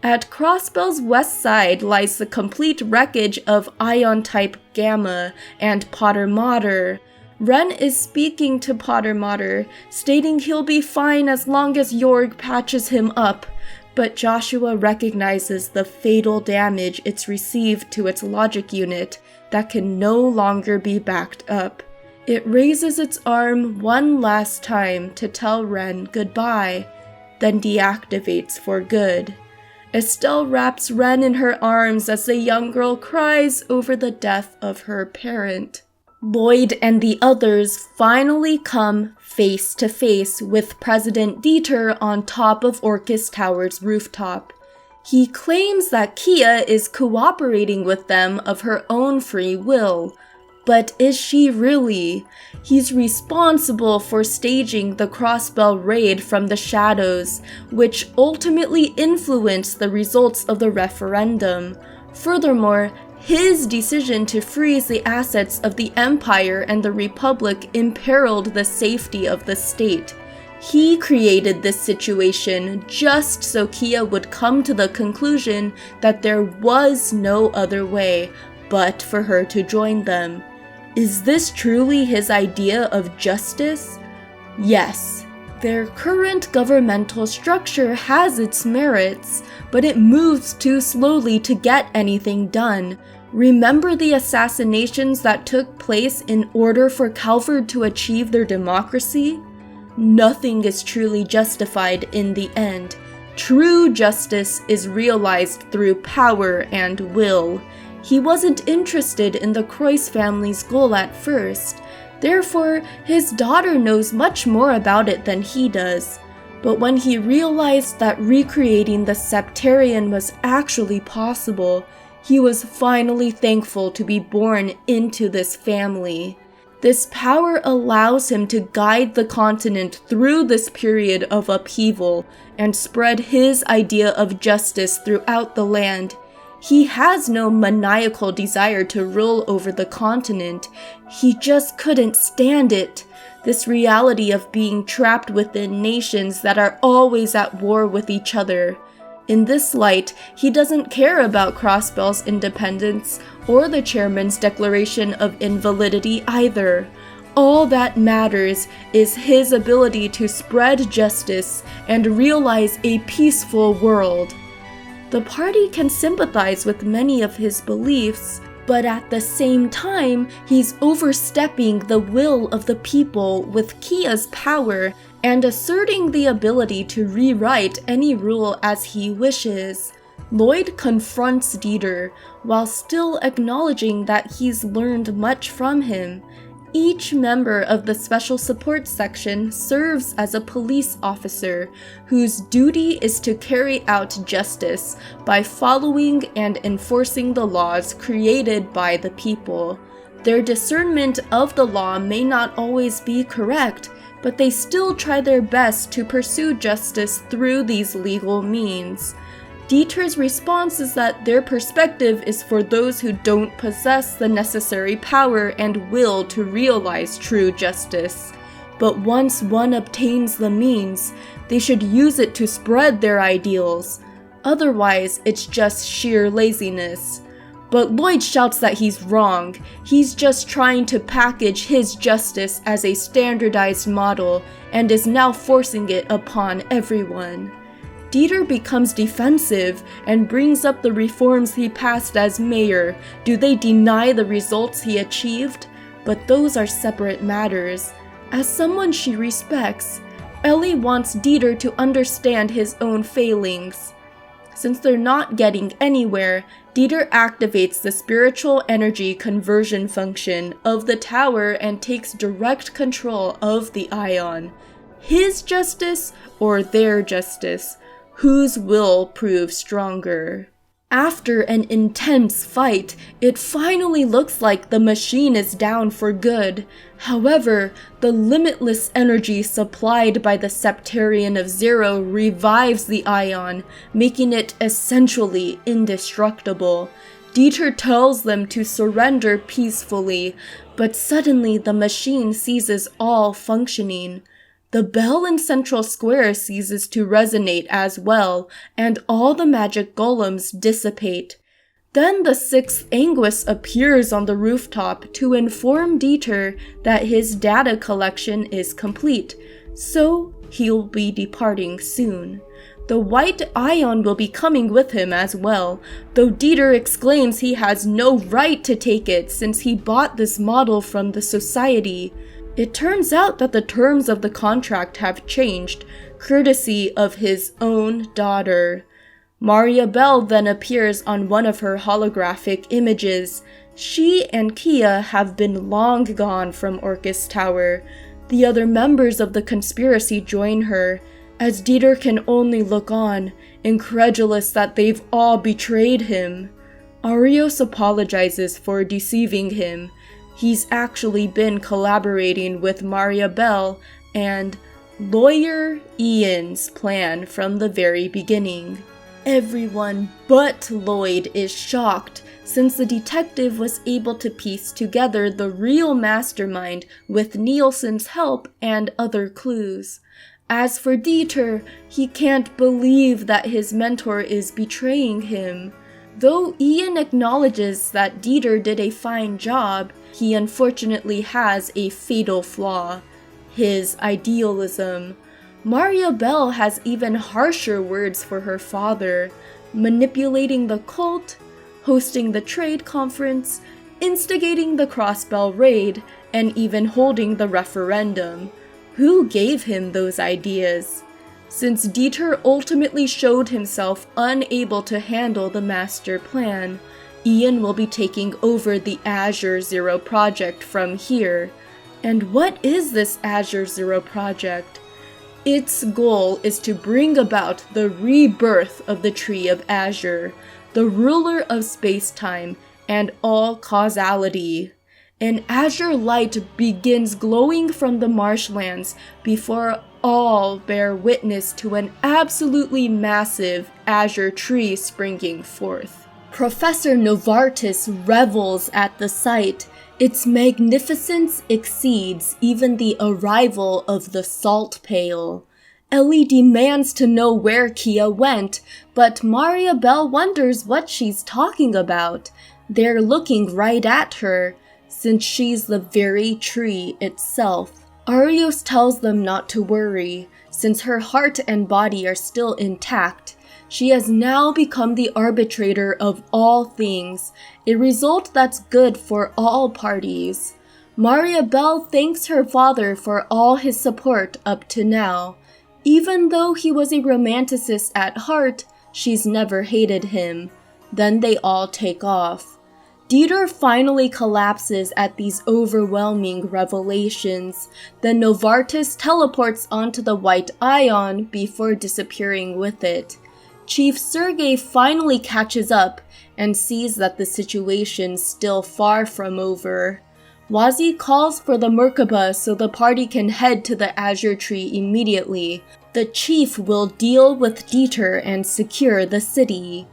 At Crossbell's west side lies the complete wreckage of Ion-type Gamma and Potter Mater. Ren is speaking to Potter Mater, stating he'll be fine as long as Jorg patches him up, but Joshua recognizes the fatal damage it's received to its logic unit that can no longer be backed up. It raises its arm one last time to tell Ren goodbye, then deactivates for good. Estelle wraps Ren in her arms as the young girl cries over the death of her parent. Lloyd and the others finally come face to face with President Dieter on top of Orcus Tower's rooftop. He claims that Kia is cooperating with them of her own free will. But is she really? He's responsible for staging the Crossbell raid from the shadows, which ultimately influenced the results of the referendum. Furthermore, his decision to freeze the assets of the Empire and the Republic imperiled the safety of the state. He created this situation just so Kia would come to the conclusion that there was no other way but for her to join them. Is this truly his idea of justice? Yes. Their current governmental structure has its merits, but it moves too slowly to get anything done. Remember the assassinations that took place in order for Calvard to achieve their democracy? Nothing is truly justified in the end. True justice is realized through power and will. He wasn't interested in the Croix family's goal at first. Therefore, his daughter knows much more about it than he does. But when he realized that recreating the Septarian was actually possible, he was finally thankful to be born into this family. This power allows him to guide the continent through this period of upheaval and spread his idea of justice throughout the land. He has no maniacal desire to rule over the continent. He just couldn't stand it. This reality of being trapped within nations that are always at war with each other. In this light, he doesn't care about Crossbell's independence or the chairman's declaration of invalidity either. All that matters is his ability to spread justice and realize a peaceful world. The party can sympathize with many of his beliefs, but at the same time, he's overstepping the will of the people with Kia's power and asserting the ability to rewrite any rule as he wishes. Lloyd confronts Dieter, while still acknowledging that he's learned much from him. Each member of the Special Support Section serves as a police officer, whose duty is to carry out justice by following and enforcing the laws created by the people. Their discernment of the law may not always be correct, but they still try their best to pursue justice through these legal means. Dieter's response is that their perspective is for those who don't possess the necessary power and will to realize true justice. But once one obtains the means, they should use it to spread their ideals. Otherwise, it's just sheer laziness. But Lloyd shouts that he's wrong. He's just trying to package his justice as a standardized model and is now forcing it upon everyone. Dieter becomes defensive and brings up the reforms he passed as mayor. Do they deny the results he achieved? But those are separate matters. As someone she respects, Ellie wants Dieter to understand his own failings. Since they're not getting anywhere, Dieter activates the spiritual energy conversion function of the tower and takes direct control of the ion. His justice or their justice? Whose will proves stronger? After an intense fight, it finally looks like the machine is down for good. However, the limitless energy supplied by the Septarian of Zero revives the ion, making it essentially indestructible. Dieter tells them to surrender peacefully, but suddenly the machine ceases all functioning. The bell in Central Square ceases to resonate as well, and all the magic golems dissipate. Then the sixth Anguis appears on the rooftop to inform Dieter that his data collection is complete, so he'll be departing soon. The white ion will be coming with him as well, though Dieter exclaims he has no right to take it since he bought this model from the society. It turns out that the terms of the contract have changed, courtesy of his own daughter. Maria Bell then appears on one of her holographic images. She and Kia have been long gone from Orcus Tower. The other members of the conspiracy join her, as Dieter can only look on, incredulous that they've all betrayed him. Arios apologizes for deceiving him. He's actually been collaborating with Maria Bell and Lawyer Ian's plan from the very beginning. Everyone but Lloyd is shocked, since the detective was able to piece together the real mastermind with Nielsen's help and other clues. As for Dieter, he can't believe that his mentor is betraying him. Though Ian acknowledges that Dieter did a fine job, he unfortunately has a fatal flaw: his idealism. Maria Bell has even harsher words for her father: manipulating the cult, hosting the trade conference, instigating the Crossbell raid, and even holding the referendum. Who gave him those ideas? Since Dieter ultimately showed himself unable to handle the master plan, Ian will be taking over the Azure Zero project from here. And what is this Azure Zero project? Its goal is to bring about the rebirth of the Tree of Azure, the ruler of space-time and all causality. An azure light begins glowing from the marshlands before all bear witness to an absolutely massive azure tree springing forth. Professor Novartis revels at the sight. Its magnificence exceeds even the arrival of the salt pail. Ellie demands to know where Kia went, but Maria Bell wonders what she's talking about. They're looking right at her, since she's the very tree itself. Arios tells them not to worry, since her heart and body are still intact. She has now become the arbitrator of all things, a result that's good for all parties. Maria Bell thanks her father for all his support up to now. Even though he was a romanticist at heart, she's never hated him. Then they all take off. Dieter finally collapses at these overwhelming revelations. Then Novartis teleports onto the white ion before disappearing with it. Chief Sergei finally catches up and sees that the situation's still far from over. Wazi calls for the Merkaba so the party can head to the Azure Tree immediately. The chief will deal with Dieter and secure the city.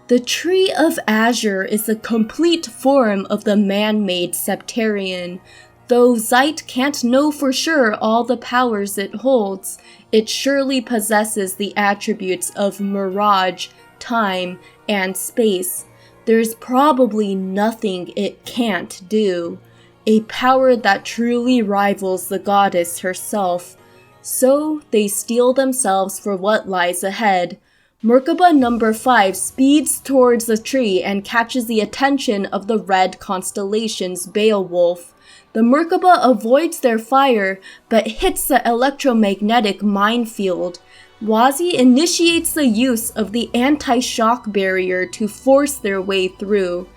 The Tree of Azure is a complete form of the man-made Septarian. Though Zeit can't know for sure all the powers it holds, it surely possesses the attributes of mirage, time, and space. There's probably nothing it can't do. A power that truly rivals the goddess herself. So they steel themselves for what lies ahead. Merkaba number 5 speeds towards the tree and catches the attention of the red constellation's Beowulf. The Merkaba avoids their fire, but hits the electromagnetic minefield. Wazi initiates the use of the anti-shock barrier to force their way through.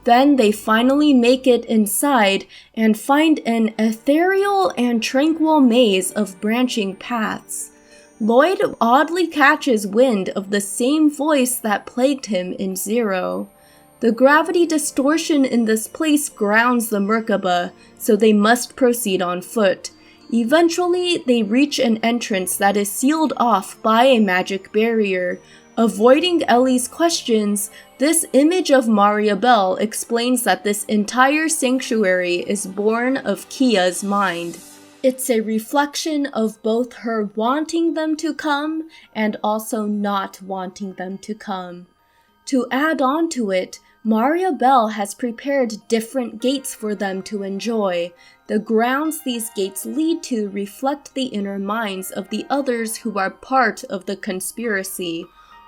Then they finally make it inside and find an ethereal and tranquil maze of branching paths. Lloyd oddly catches wind of the same voice that plagued him in Zero. The gravity distortion in this place grounds the Merkaba, so they must proceed on foot. Eventually, they reach an entrance that is sealed off by a magic barrier. Avoiding Ellie's questions, this image of Maria Bell explains that this entire sanctuary is born of Kia's mind. It's a reflection of both her wanting them to come and also not wanting them to come. To add on to it, Maria Bell has prepared different gates for them to enjoy. The grounds these gates lead to reflect the inner minds of the others who are part of the conspiracy.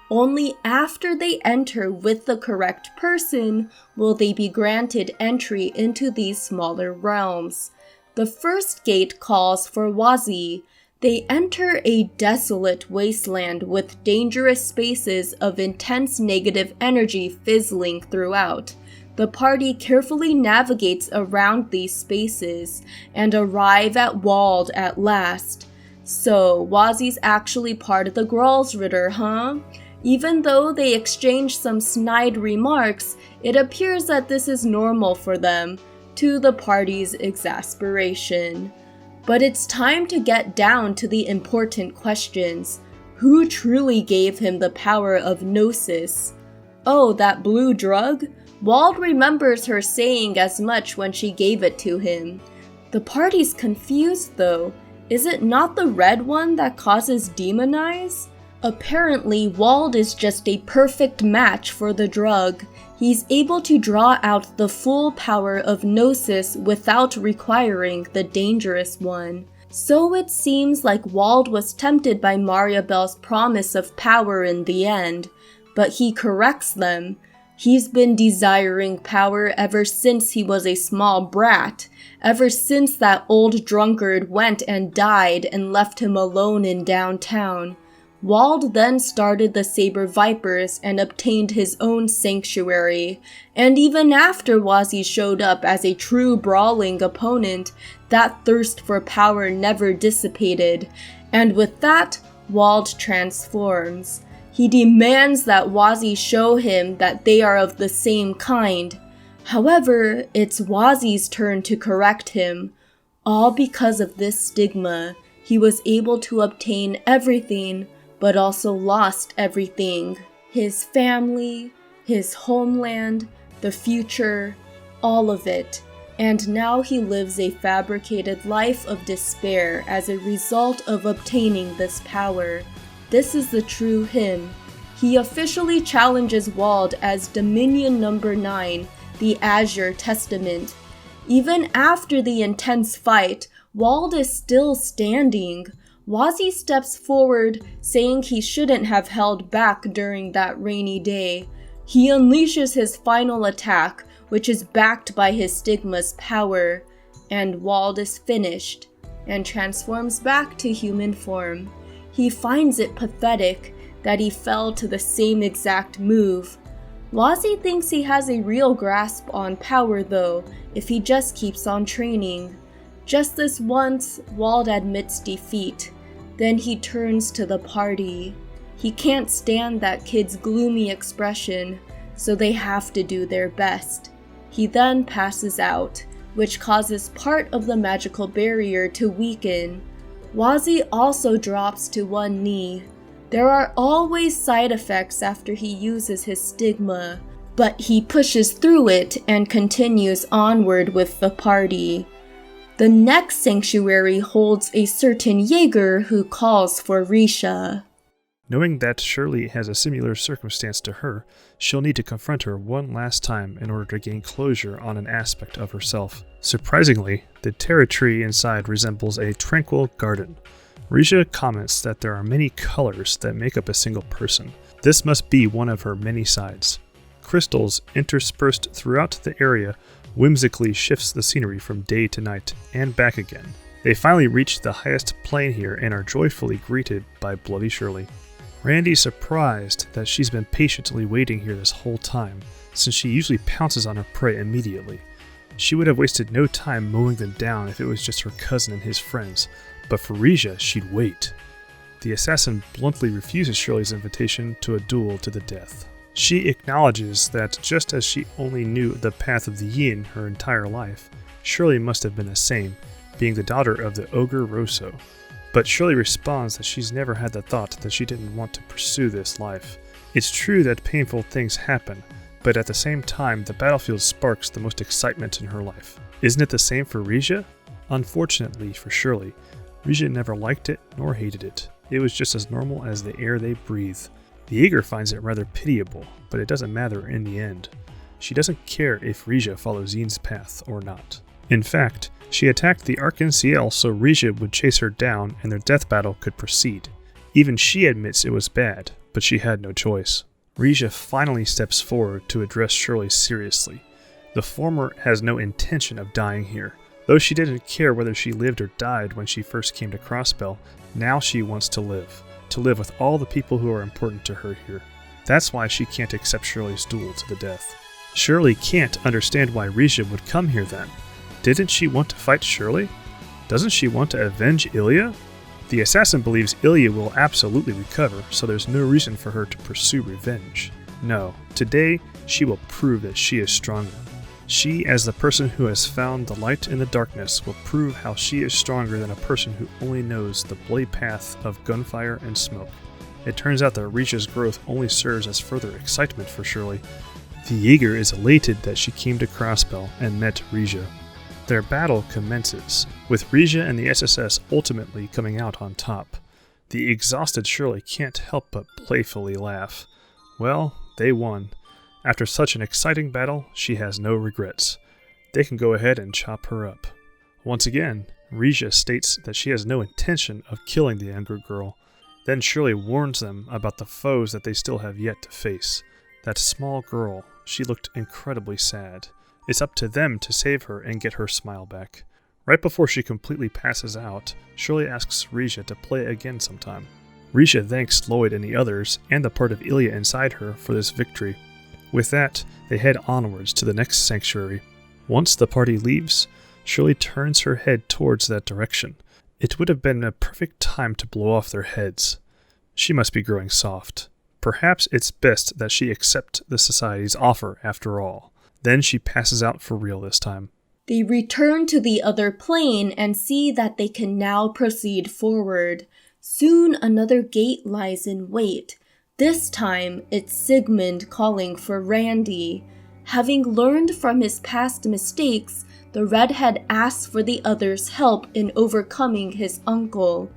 Only after they enter with the correct person will they be granted entry into these smaller realms. The first gate calls for Wazi. They enter a desolate wasteland with dangerous spaces of intense negative energy fizzling throughout. The party carefully navigates around these spaces and arrive at Wald at last. So, Wazi's actually part of the Gralsritter, huh? Even though they exchange some snide remarks, it appears that this is normal for them, to the party's exasperation. But it's time to get down to the important questions. Who truly gave him the power of Gnosis? Oh, that blue drug? Wald remembers her saying as much when she gave it to him. The party's confused though. Is it not the red one that causes demon eyes? Apparently, Wald is just a perfect match for the drug. He's able to draw out the full power of Gnosis without requiring the dangerous one. So it seems like Wald was tempted by Maria Bell's promise of power in the end, but he corrects them. He's been desiring power ever since he was a small brat, ever since that old drunkard went and died and left him alone in downtown. Wald then started the Saber Vipers and obtained his own sanctuary, and even after Wazi showed up as a true brawling opponent, that thirst for power never dissipated, And with that, Wald transforms. He demands that Wazi show him that they are of the same kind. However, it's Wazi's turn to correct him. All because of this stigma, he was able to obtain everything, but also lost everything. His family, his homeland, the future, all of it. And now he lives a fabricated life of despair as a result of obtaining this power. This is the true him. He officially challenges Wald as Dominion Number 9, the Azure Testament. Even after the intense fight, Wald is still standing. Wazi steps forward, saying he shouldn't have held back during that rainy day. He unleashes his final attack, which is backed by his stigma's power, and Wald is finished, and transforms back to human form. He finds it pathetic that he fell to the same exact move. Wazi thinks he has a real grasp on power though, if he just keeps on training. Just this once, Wald admits defeat. Then he turns to the party. He can't stand that kid's gloomy expression, so they have to do their best. He then passes out, which causes part of the magical barrier to weaken. Wazi also drops to one knee. There are always side effects after he uses his stigma, but he pushes through it and continues onward with the party. The next sanctuary holds a certain Jaeger who calls for Risha. Knowing that Shirley has a similar circumstance to her, she'll need to confront her one last time in order to gain closure on an aspect of herself. Surprisingly, the territory inside resembles a tranquil garden. Risha comments that there are many colors that make up a single person. This must be one of her many sides. Crystals interspersed throughout the area whimsically shifts the scenery from day to night and back again. They finally reach the highest plane here and are joyfully greeted by Bloody Shirley. Randy's surprised that she's been patiently waiting here this whole time, since she usually pounces on her prey immediately. She would have wasted no time mowing them down if it was just her cousin and his friends, but for Risha, she'd wait. The assassin bluntly refuses Shirley's invitation to a duel to the death. She acknowledges that just as she only knew the path of the yin her entire life, Shirley must have been the same, being the daughter of the ogre Rosso. But Shirley responds that she's never had the thought that she didn't want to pursue this life. It's true that painful things happen, but at the same time, the battlefield sparks the most excitement in her life. Isn't it the same for Risha? Unfortunately for Shirley, Risha never liked it nor hated it. It was just as normal as the air they breathe. The Jaeger finds it rather pitiable, but it doesn't matter in the end. She doesn't care if Risha follows Yin's path or not. In fact, she attacked the Arc-en-Ciel so Risha would chase her down and their death battle could proceed. Even she admits it was bad, but she had no choice. Risha finally steps forward to address Shirley seriously. The former has no intention of dying here. Though she didn't care whether she lived or died when she first came to Crossbell, now she wants to live with all the people who are important to her here. That's why she can't accept Shirley's duel to the death. Shirley can't understand why Risha would come here then. Didn't she want to fight Shirley? Doesn't she want to avenge Ilya? The assassin believes Ilya will absolutely recover, so there's no reason for her to pursue revenge. No, today she will prove that she is stronger. She, as the person who has found the light in the darkness, will prove how she is stronger than a person who only knows the bloody path of gunfire and smoke. It turns out that Risha's growth only serves as further excitement for Shirley. The Jaeger is elated that she came to Crossbell and met Risha. Their battle commences, with Risha and the SSS ultimately coming out on top. The exhausted Shirley can't help but playfully laugh. Well, they won. After such an exciting battle, she has no regrets. They can go ahead and chop her up. Once again, Risha states that she has no intention of killing the younger girl. Then Shirley warns them about the foes that they still have yet to face. That small girl, she looked incredibly sad. It's up to them to save her and get her smile back. Right before she completely passes out, Shirley asks Risha to play again sometime. Risha thanks Lloyd and the others, and the part of Ilya inside her, for this victory. With that, they head onwards to the next sanctuary. Once the party leaves, Shirley turns her head towards that direction. It would have been a perfect time to blow off their heads. She must be growing soft. Perhaps it's best that she accept the society's offer after all. Then she passes out for real this time. They return to the other plane and see that they can now proceed forward. Soon another gate lies in wait. This time, it's Sigmund calling for Randy. Having learned from his past mistakes, the redhead asks for the others' help in overcoming his uncle.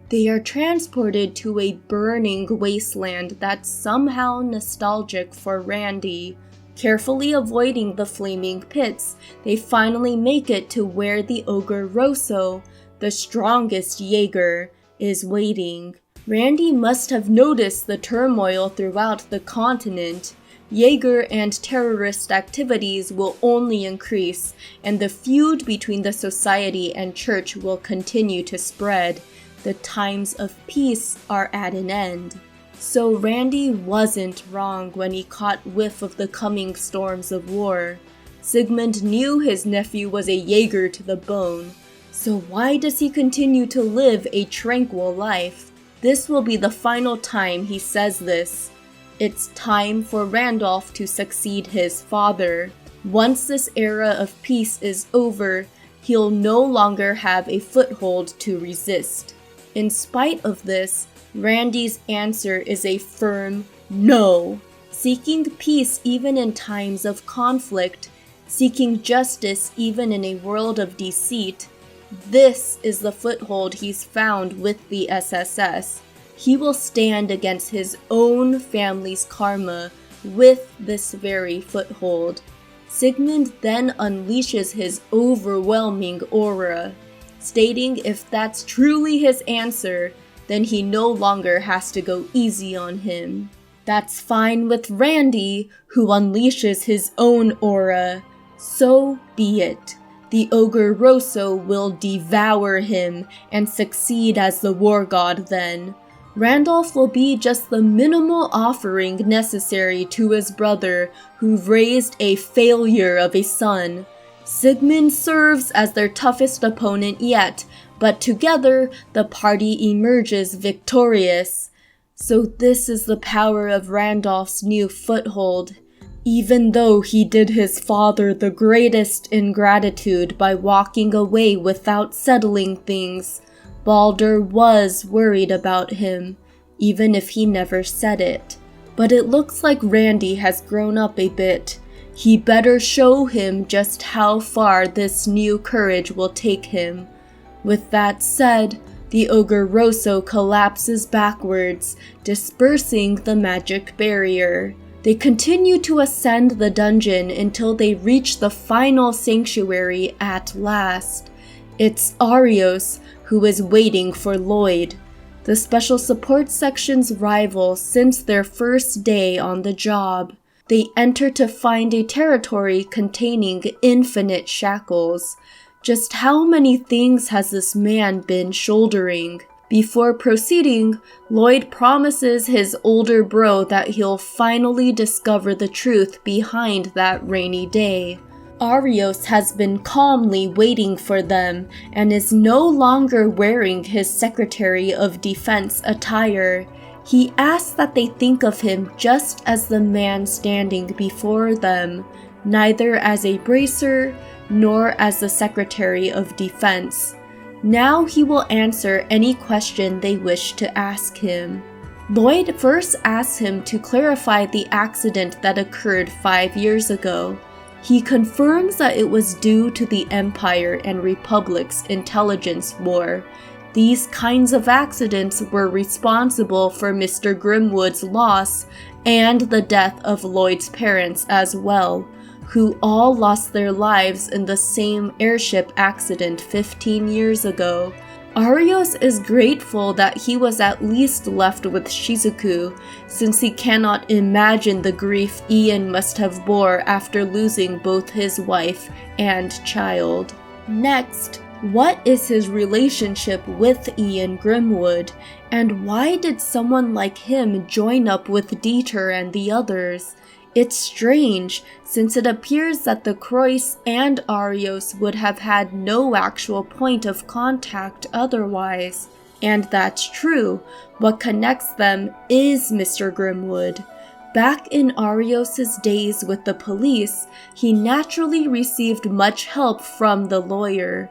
They are transported to a burning wasteland that's somehow nostalgic for Randy. Carefully avoiding the flaming pits, they finally make it to where the ogre Rosso, the strongest Jaeger, is waiting. Randy must have noticed the turmoil throughout the continent. Jaeger and terrorist activities will only increase, and the feud between the society and church will continue to spread. The times of peace are at an end. So Randy wasn't wrong when he caught whiff of the coming storms of war. Sigmund knew his nephew was a Jaeger to the bone. So why does he continue to live a tranquil life? This will be the final time he says this. It's time for Randolph to succeed his father. Once this era of peace is over, he'll no longer have a foothold to resist. In spite of this, Randy's answer is a firm no. Seeking peace even in times of conflict, seeking justice even in a world of deceit, this is the foothold he's found with the SSS. He will stand against his own family's karma with this very foothold. Sigmund then unleashes his overwhelming aura, stating if that's truly his answer, then he no longer has to go easy on him. That's fine with Randy, who unleashes his own aura. So be it. The ogre Rosso will devour him and succeed as the war god then. Randolph will be just the minimal offering necessary to his brother, who raised a failure of a son. Sigmund serves as their toughest opponent yet, but together the party emerges victorious. So this is the power of Randolph's new foothold. Even though he did his father the greatest ingratitude by walking away without settling things, Baldur was worried about him, even if he never said it. But it looks like Randy has grown up a bit. He better show him just how far this new courage will take him. With that said, the ogre Rosso collapses backwards, dispersing the magic barrier. They continue to ascend the dungeon until they reach the final sanctuary at last. It's Arios who is waiting for Lloyd, the special support section's rival since their first day on the job. They enter to find a territory containing infinite shackles. Just how many things has this man been shouldering? Before proceeding, Lloyd promises his older bro that he'll finally discover the truth behind that rainy day. Arios has been calmly waiting for them and is no longer wearing his Secretary of Defense attire. He asks that they think of him just as the man standing before them, neither as a bracer nor as the Secretary of Defense. Now he will answer any question they wish to ask him. Lloyd first asks him to clarify the accident that occurred 5 years ago. He confirms that it was due to the Empire and Republic's intelligence war. These kinds of accidents were responsible for Mr. Grimwood's loss and the death of Lloyd's parents as well, who all lost their lives in the same airship accident 15 years ago. Arios is grateful that he was at least left with Shizuku, since he cannot imagine the grief Ian must have bore after losing both his wife and child. Next, what is his relationship with Ian Grimwood, and why did someone like him join up with Dieter and the others? It's strange, since it appears that the Croix and Arios would have had no actual point of contact otherwise. And that's true. What connects them is Mr. Grimwood. Back in Arios' days with the police, he naturally received much help from the lawyer.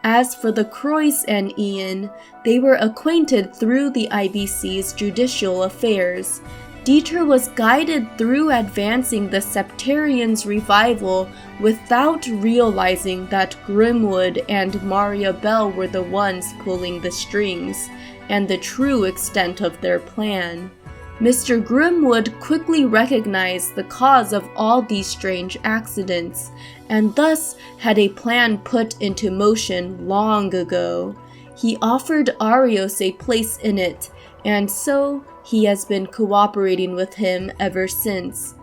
As for the Croix and Ian, they were acquainted through the IBC's judicial affairs. Dieter was guided through advancing the Septarians' revival without realizing that Grimwood and Maria Bell were the ones pulling the strings, and the true extent of their plan. Mr. Grimwood quickly recognized the cause of all these strange accidents, and thus had a plan put into motion long ago. He offered Arios a place in it, and so he has been cooperating with him ever since.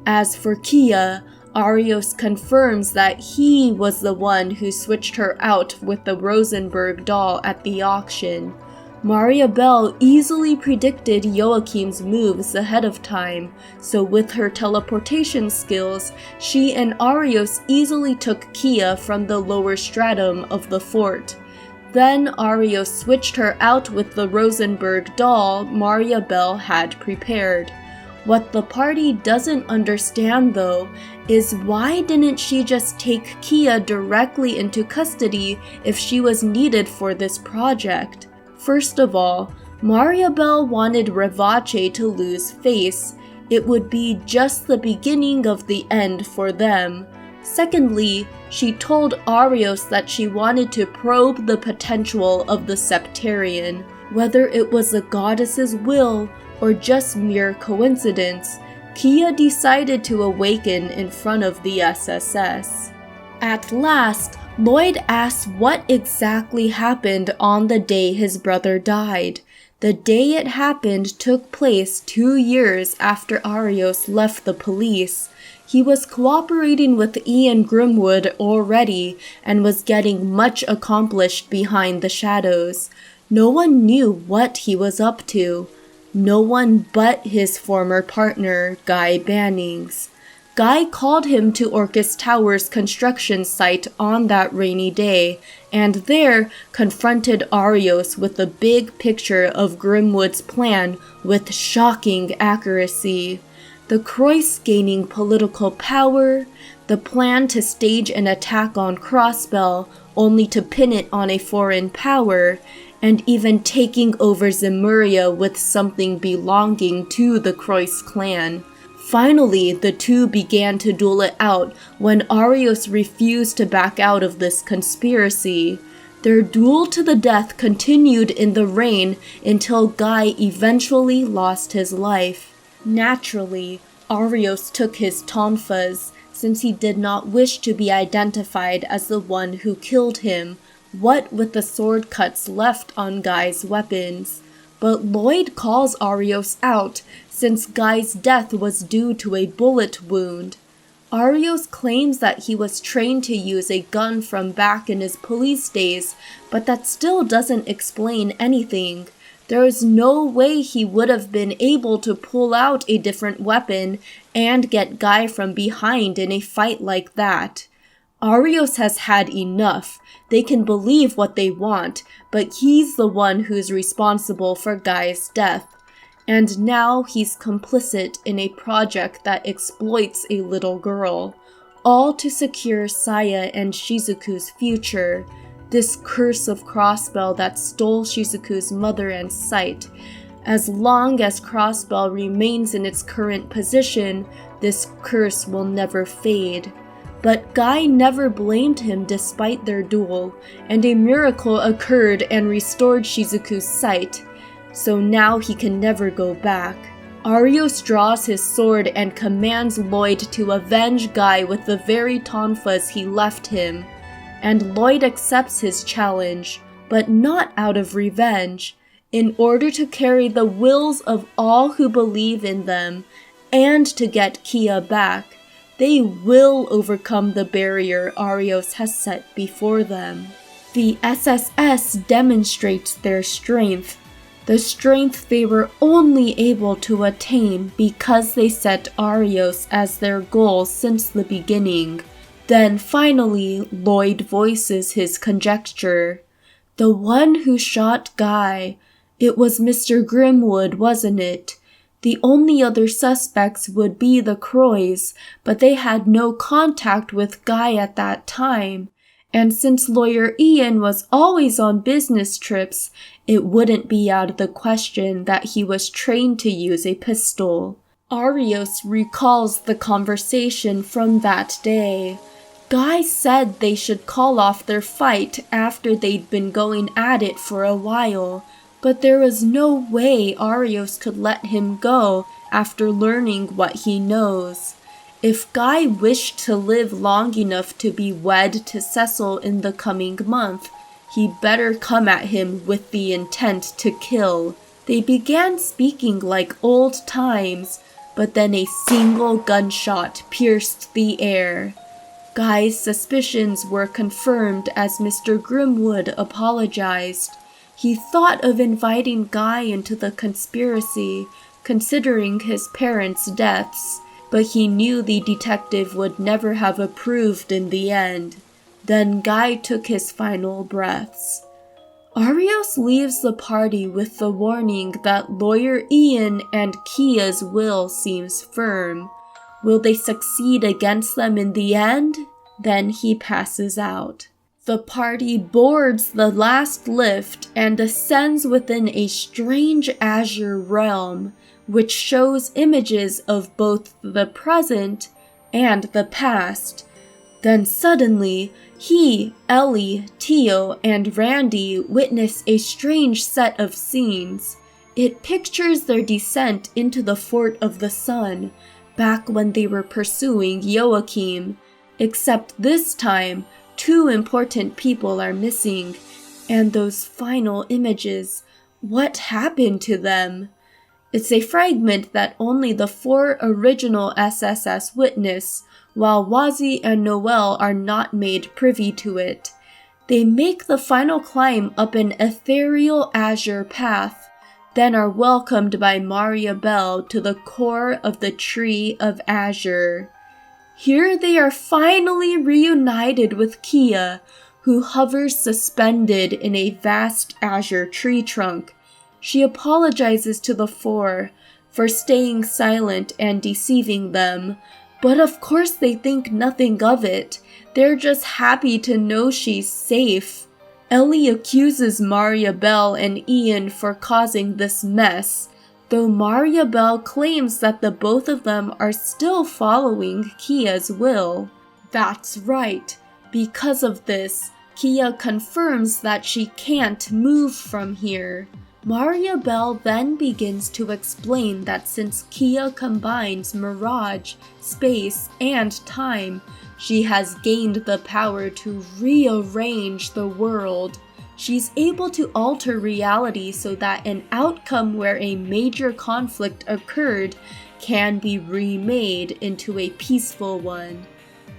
As for Kia, Arios confirms that he was the one who switched her out with the Rosenberg doll at the auction. Maria Bell easily predicted Joachim's moves ahead of time, so with her teleportation skills, she and Arios easily took Kia from the lower stratum of the fort. Then Arios switched her out with the Rosenberg doll Maria Bell had prepared. What the party doesn't understand, though, is why didn't she just take Kia directly into custody if she was needed for this project? First of all, Maria Bell wanted Revache to lose face. It would be just the beginning of the end for them. Secondly, she told Arios that she wanted to probe the potential of the Septarian. Whether it was the goddess's will or just mere coincidence, Kia decided to awaken in front of the SSS. At last, Lloyd asks what exactly happened on the day his brother died. The day it happened took place 2 years after Arios left the police. He was cooperating with Ian Grimwood already and was getting much accomplished behind the shadows. No one knew what he was up to. No one but his former partner, Guy Bannings. Guy called him to Orcus Tower's construction site on that rainy day, and there confronted Arios with the big picture of Grimwood's plan with shocking accuracy. The Croix gaining political power, the plan to stage an attack on Crossbell only to pin it on a foreign power, and even taking over Zemuria with something belonging to the Croix clan. Finally, the two began to duel it out when Arios refused to back out of this conspiracy. Their duel to the death continued in the rain until Guy eventually lost his life. Naturally, Arios took his tonfas, since he did not wish to be identified as the one who killed him, what with the sword cuts left on Guy's weapons. But Lloyd calls Arios out, since Guy's death was due to a bullet wound. Arios claims that he was trained to use a gun from back in his police days, but that still doesn't explain anything. There is no way he would have been able to pull out a different weapon and get Guy from behind in a fight like that. Arios has had enough. They can believe what they want, but he's the one who's responsible for Guy's death. And now he's complicit in a project that exploits a little girl, all to secure Saya and Shizuku's future. This curse of Crossbell that stole Shizuku's mother and sight. As long as Crossbell remains in its current position, this curse will never fade. But Guy never blamed him despite their duel, and a miracle occurred and restored Shizuku's sight. So now he can never go back. Arios draws his sword and commands Lloyd to avenge Guy with the very tonfas he left him. And Lloyd accepts his challenge, but not out of revenge, in order to carry the wills of all who believe in them, and to get Kia back. They will overcome the barrier Arios has set before them. The SSS demonstrates their strength. the strength they were only able to attain because they set Arios as their goal since the beginning. Then finally, Lloyd voices his conjecture. The one who shot Guy. It was Mr. Grimwood, wasn't it? The only other suspects would be the Croys, but they had no contact with Guy at that time. And since Lawyer Ian was always on business trips, it wouldn't be out of the question that he was trained to use a pistol. Arios recalls the conversation from that day. Guy said they should call off their fight after they'd been going at it for a while, but there was no way Arios could let him go after learning what he knows. If Guy wished to live long enough to be wed to Cecil in the coming month, he'd better come at him with the intent to kill. They began speaking like old times, but then a single gunshot pierced the air. Guy's suspicions were confirmed as Mr. Grimwood apologized. He thought of inviting Guy into the conspiracy, considering his parents' deaths, but he knew the detective would never have approved in the end. Then Guy took his final breaths. Arios leaves the party with the warning that Lawyer Ian and Kia's will seems firm. Will they succeed against them in the end? Then he passes out. The party boards the last lift and ascends within a strange Azure realm, which shows images of both the present and the past. Then suddenly, he, Ellie, Tio, and Randy witness a strange set of scenes. It pictures their descent into the Fort of the Sun, back when they were pursuing Joachim, except this time, 2 important people are missing, and those final images, what happened to them? It's a fragment that only the 4 original SSS witness, while Wazi and Noel are not made privy to it. They make the final climb up an ethereal Azure path, then are welcomed by Maria Bell to the core of the Tree of Azure. Here they are finally reunited with Kia, who hovers suspended in a vast Azure tree trunk. She apologizes to the 4 for staying silent and deceiving them, but of course they think nothing of it. They're just happy to know she's safe. Ellie accuses Maria Bell and Ian for causing this mess, though Maria Bell claims that the both of them are still following Kia's will. That's right. Because of this, Kia confirms that she can't move from here. Maria Bell then begins to explain that since Kia combines mirage, space, and time, she has gained the power to rearrange the world. She's able to alter reality so that an outcome where a major conflict occurred can be remade into a peaceful one.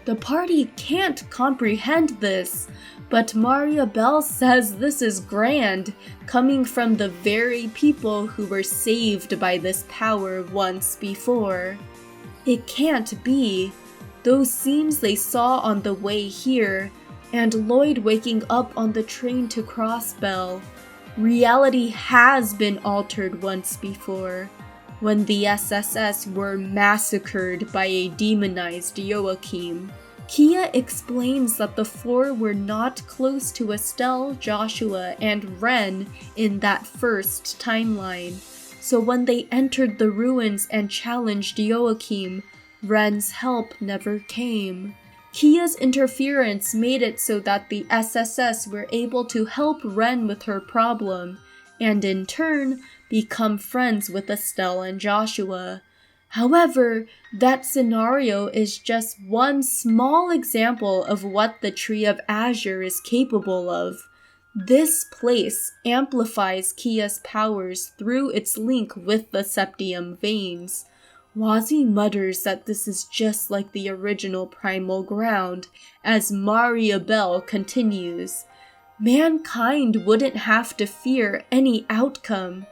The party can't comprehend this, but Maria Bell says this is grand, coming from the very people who were saved by this power once before. It can't be. Those scenes they saw on the way here, and Lloyd waking up on the train to Crossbell. Reality has been altered once before, when the SSS were massacred by a demonized Joachim. Kia explains that the 4 were not close to Estelle, Joshua, and Ren in that first timeline, so when they entered the ruins and challenged Joachim, Ren's help never came. Kia's interference made it so that the SSS were able to help Ren with her problem, and in turn, become friends with Estelle and Joshua. However, that scenario is just one small example of what the Tree of Azure is capable of. This place amplifies Kia's powers through its link with the septium veins. Wazi mutters that this is just like the original primal ground, as Maria Bell continues. Mankind wouldn't have to fear any outcome.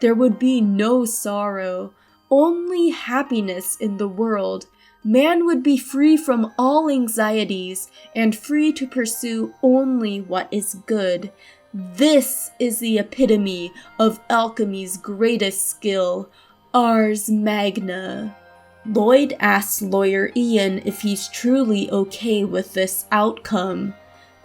there would be no sorrow, only happiness in the world. Man would be free from all anxieties and free to pursue only what is good. This is the epitome of alchemy's greatest skill, ars magna. Lloyd asks Lawyer Ian if he's truly okay with this outcome.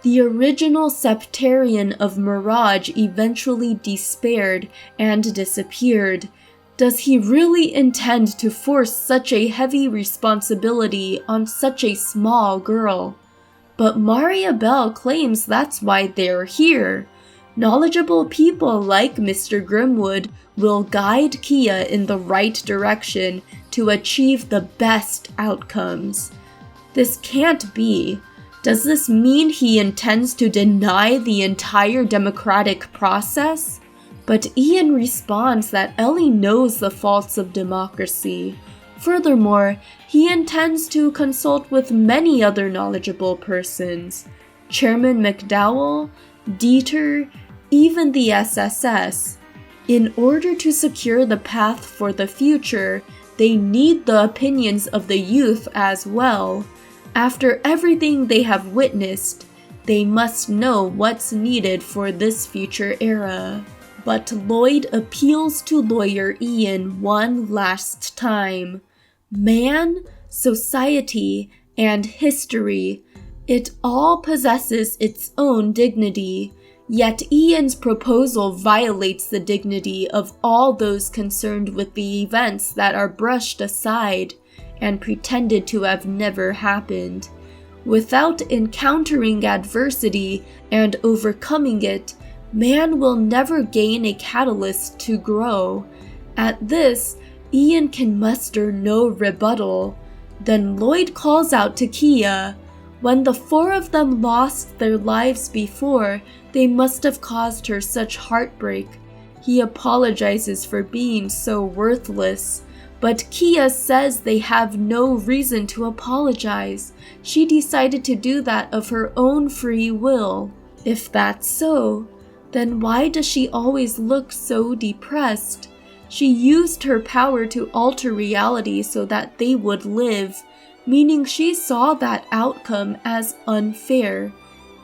The original Septarian of Mirage eventually despaired and disappeared. Does he really intend to force such a heavy responsibility on such a small girl? But Maria Bell claims that's why they're here. Knowledgeable people like Mr. Grimwood will guide Kia in the right direction to achieve the best outcomes. This can't be. Does this mean he intends to deny the entire democratic process? But Ian responds that Ellie knows the faults of democracy. Furthermore, he intends to consult with many other knowledgeable persons. Chairman McDowell, Dieter, even the SSS. In order to secure the path for the future, they need the opinions of the youth as well. After everything they have witnessed, they must know what's needed for this future era. But Lloyd appeals to Lawyer Ian one last time. Man, society, and history, it all possesses its own dignity. Yet Ian's proposal violates the dignity of all those concerned with the events that are brushed aside and pretended to have never happened. Without encountering adversity and overcoming it, man will never gain a catalyst to grow. At this, Ian can muster no rebuttal. Then Lloyd calls out to Kia. When the four of them lost their lives before, they must have caused her such heartbreak. He apologizes for being so worthless, but Kia says they have no reason to apologize. She decided to do that of her own free will. If that's so, then why does she always look so depressed? She used her power to alter reality so that they would live, meaning she saw that outcome as unfair.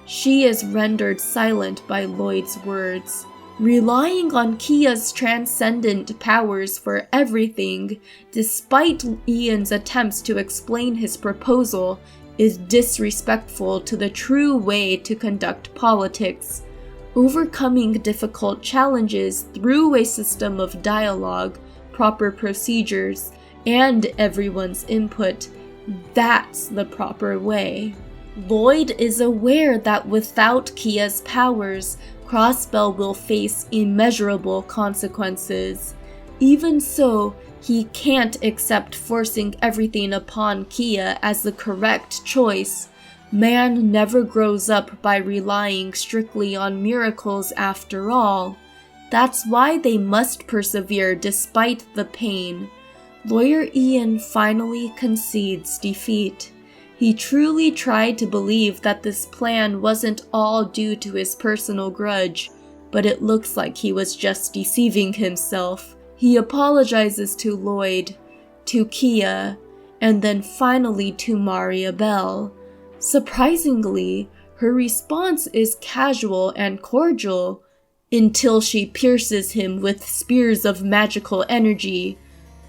She is rendered silent by Lloyd's words. Relying on Kia's transcendent powers for everything, despite Ian's attempts to explain his proposal, is disrespectful to the true way to conduct politics. Overcoming difficult challenges through a system of dialogue, proper procedures, and everyone's input, that's the proper way. Lloyd is aware that without Kia's powers, Crossbell will face immeasurable consequences. Even so, he can't accept forcing everything upon Kia as the correct choice. Man never grows up by relying strictly on miracles after all. That's why they must persevere despite the pain. Lawyer Ian finally concedes defeat. He truly tried to believe that this plan wasn't all due to his personal grudge, but it looks like he was just deceiving himself. He apologizes to Lloyd, to Kia, and then finally to Maria Bell. Surprisingly, her response is casual and cordial, until she pierces him with spears of magical energy.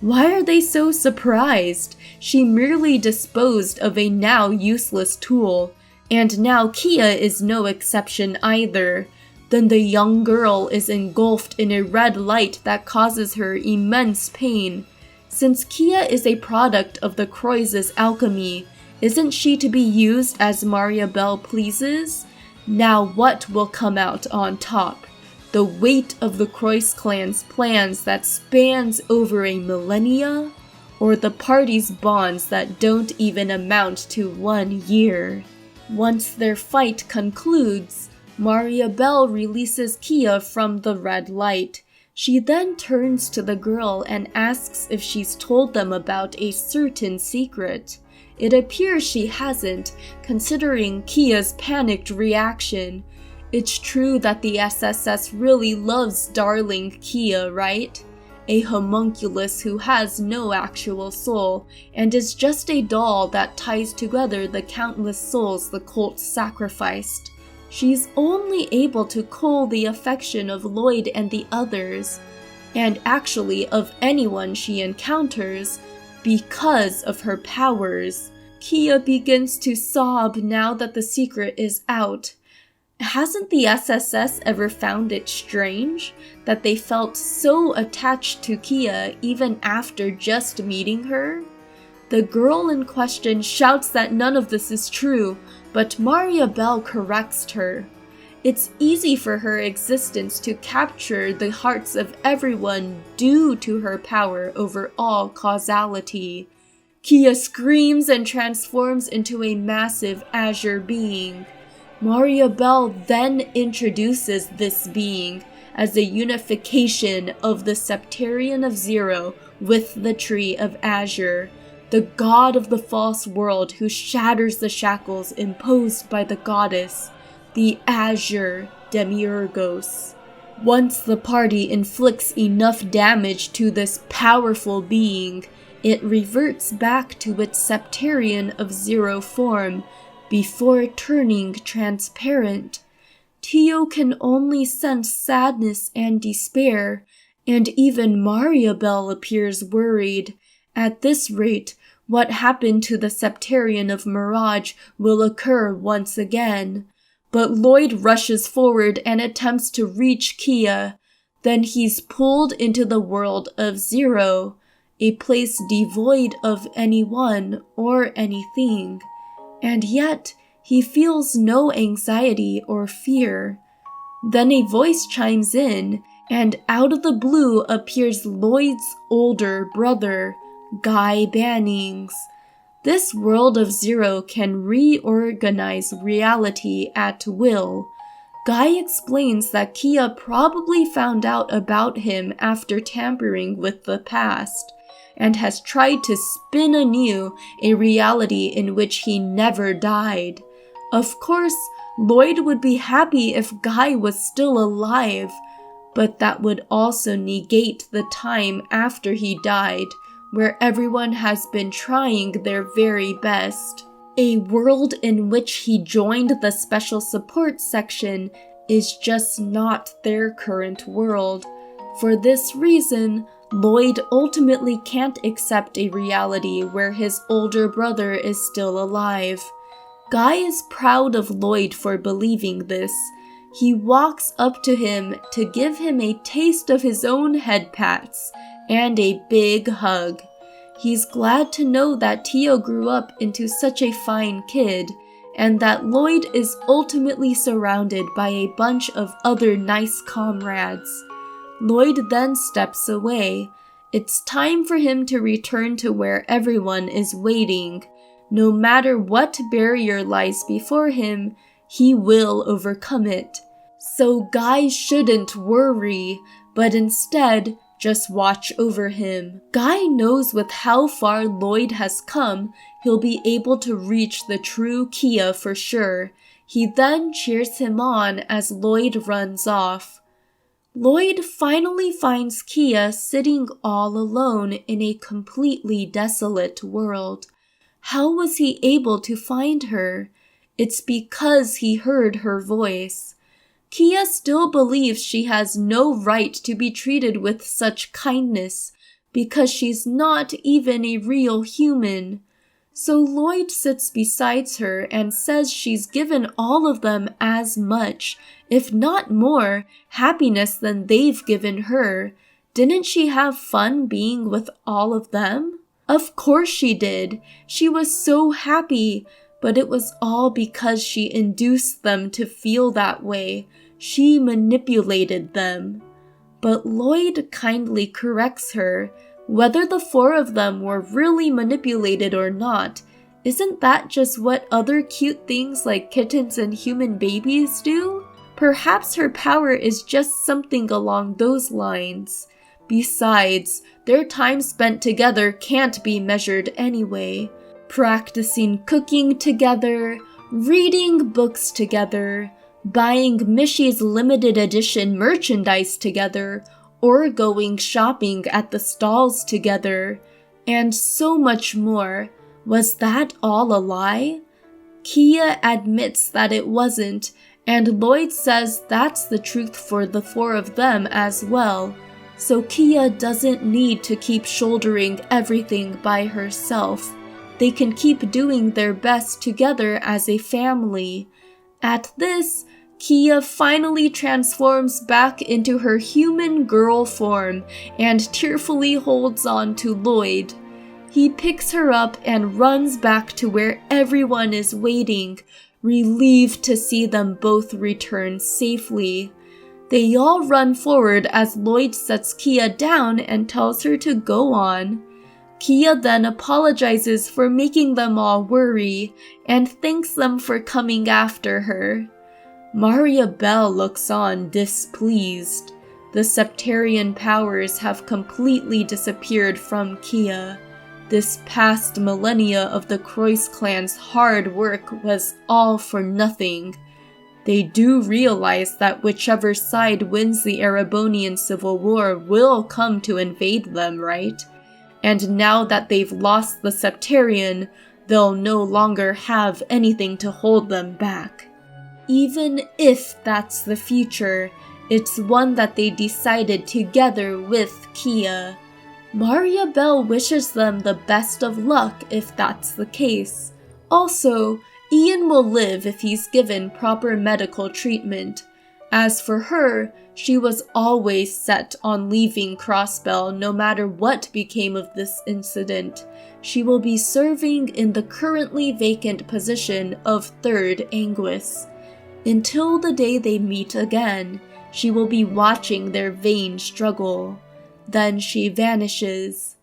Why are they so surprised? She merely disposed of a now useless tool, and now Kia is no exception either. Then the young girl is engulfed in a red light that causes her immense pain. Since Kia is a product of the Croix's alchemy, isn't she to be used as Maria Bell pleases? Now what will come out on top? The weight of the Croix clan's plans that spans over a millennia? Or the party's bonds that don't even amount to 1 year? Once their fight concludes, Maria Bell releases Kia from the red light. She then turns to the girl and asks if she's told them about a certain secret. It appears she hasn't, considering Kia's panicked reaction. It's true that the SSS really loves darling Kia, right? A homunculus who has no actual soul, and is just a doll that ties together the countless souls the cult sacrificed. She's only able to cull the affection of Lloyd and the others, and actually of anyone she encounters, because of her powers. Kia begins to sob now that the secret is out. Hasn't the SSS ever found it strange that they felt so attached to Kia even after just meeting her? The girl in question shouts that none of this is true, but Maria Bell corrects her. It's easy for her existence to capture the hearts of everyone due to her power over all causality. Kia screams and transforms into a massive Azure being. Maria Bell then introduces this being as a unification of the Septarian of Zero with the Tree of Azure, the god of the false world who shatters the shackles imposed by the goddess, the Azure Demiurgos. Once the party inflicts enough damage to this powerful being, it reverts back to its Septarian of Zero form, before turning transparent. Tio can only sense sadness and despair, and even Maria Bell appears worried. At this rate, what happened to the Septarian of Mirage will occur once again. But Lloyd rushes forward and attempts to reach Kia. Then he's pulled into the world of Zero, a place devoid of anyone or anything. And yet, he feels no anxiety or fear. Then a voice chimes in, and out of the blue appears Lloyd's older brother, Guy Bannings. This world of Zero can reorganize reality at will. Guy explains that Kia probably found out about him after tampering with the past, and has tried to spin anew a reality in which he never died. Of course, Lloyd would be happy if Guy was still alive, but that would also negate the time after he died, where everyone has been trying their very best. A world in which he joined the special support section is just not their current world. For this reason, Lloyd ultimately can't accept a reality where his older brother is still alive. Guy is proud of Lloyd for believing this. He walks up to him to give him a taste of his own head pats and a big hug. He's glad to know that Tio grew up into such a fine kid, and that Lloyd is ultimately surrounded by a bunch of other nice comrades. Lloyd then steps away. It's time for him to return to where everyone is waiting. No matter what barrier lies before him, he will overcome it. So Guy shouldn't worry, but instead just watch over him. Guy knows with how far Lloyd has come, he'll be able to reach the true Kia for sure. He then cheers him on as Lloyd runs off. Lloyd finally finds Kia sitting all alone in a completely desolate world. How was he able to find her? It's because he heard her voice. Kia still believes she has no right to be treated with such kindness, because she's not even a real human. So Lloyd sits beside her and says she's given all of them as much, if not more, happiness than they've given her. Didn't she have fun being with all of them? Of course she did. She was so happy, but it was all because she induced them to feel that way. She manipulated them. But Lloyd kindly corrects her. Whether the four of them were really manipulated or not, isn't that just what other cute things like kittens and human babies do? Perhaps her power is just something along those lines. Besides, their time spent together can't be measured anyway. Practicing cooking together, reading books together, buying Mishy's limited edition merchandise together, or going shopping at the stalls together, and so much more. Was that all a lie? Kia admits that it wasn't, and Lloyd says that's the truth for the four of them as well. So Kia doesn't need to keep shouldering everything by herself. They can keep doing their best together as a family. At this, Kia finally transforms back into her human girl form and tearfully holds on to Lloyd. He picks her up and runs back to where everyone is waiting, relieved to see them both return safely. They all run forward as Lloyd sets Kia down and tells her to go on. Kia then apologizes for making them all worry and thanks them for coming after her. Maria Bell looks on displeased. The Septarian powers have completely disappeared from Kia. This past millennia of the Croix clan's hard work was all for nothing. They do realize that whichever side wins the Erebonian Civil War will come to invade them, right? And now that they've lost the Septarian, they'll no longer have anything to hold them back. Even if that's the future, it's one that they decided together with Kia. Maria Bell wishes them the best of luck if that's the case. Also, Ian will live if he's given proper medical treatment. As for her, she was always set on leaving Crossbell no matter what became of this incident. She will be serving in the currently vacant position of Third Anguis. Until the day they meet again, she will be watching their vain struggle. Then she vanishes.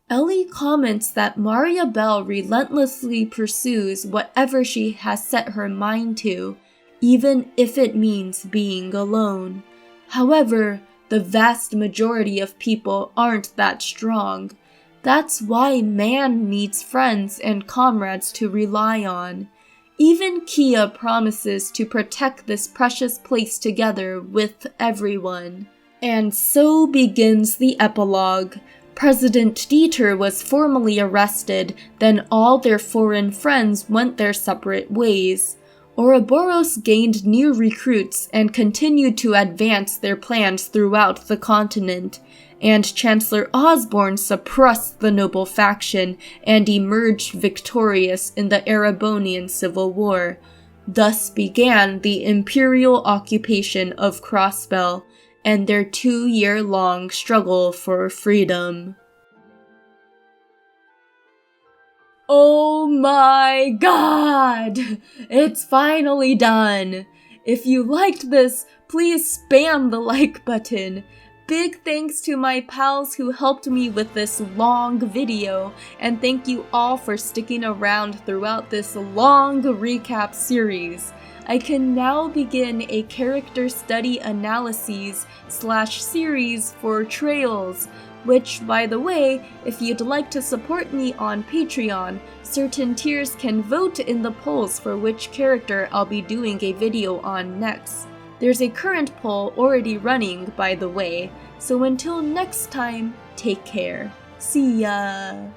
Ellie comments that Maria Bell relentlessly pursues whatever she has set her mind to, even if it means being alone. However, the vast majority of people aren't that strong. That's why man needs friends and comrades to rely on. Even Kia promises to protect this precious place together with everyone. And so begins the epilogue. President Dieter was formally arrested, then all their foreign friends went their separate ways. Ouroboros gained new recruits and continued to advance their plans throughout the continent, and Chancellor Osborne suppressed the noble faction and emerged victorious in the Erebonian Civil War. Thus began the imperial occupation of Crossbell, and their 2-year-long struggle for freedom. Oh my god! It's finally done! If you liked this, please spam the like button. Big thanks to my pals who helped me with this long video, and thank you all for sticking around throughout this long recap series. I can now begin a character study analyses/series for Trails, which, by the way, if you'd like to support me on Patreon, certain tiers can vote in the polls for which character I'll be doing a video on next. There's a current poll already running, by the way, so until next time, take care. See ya!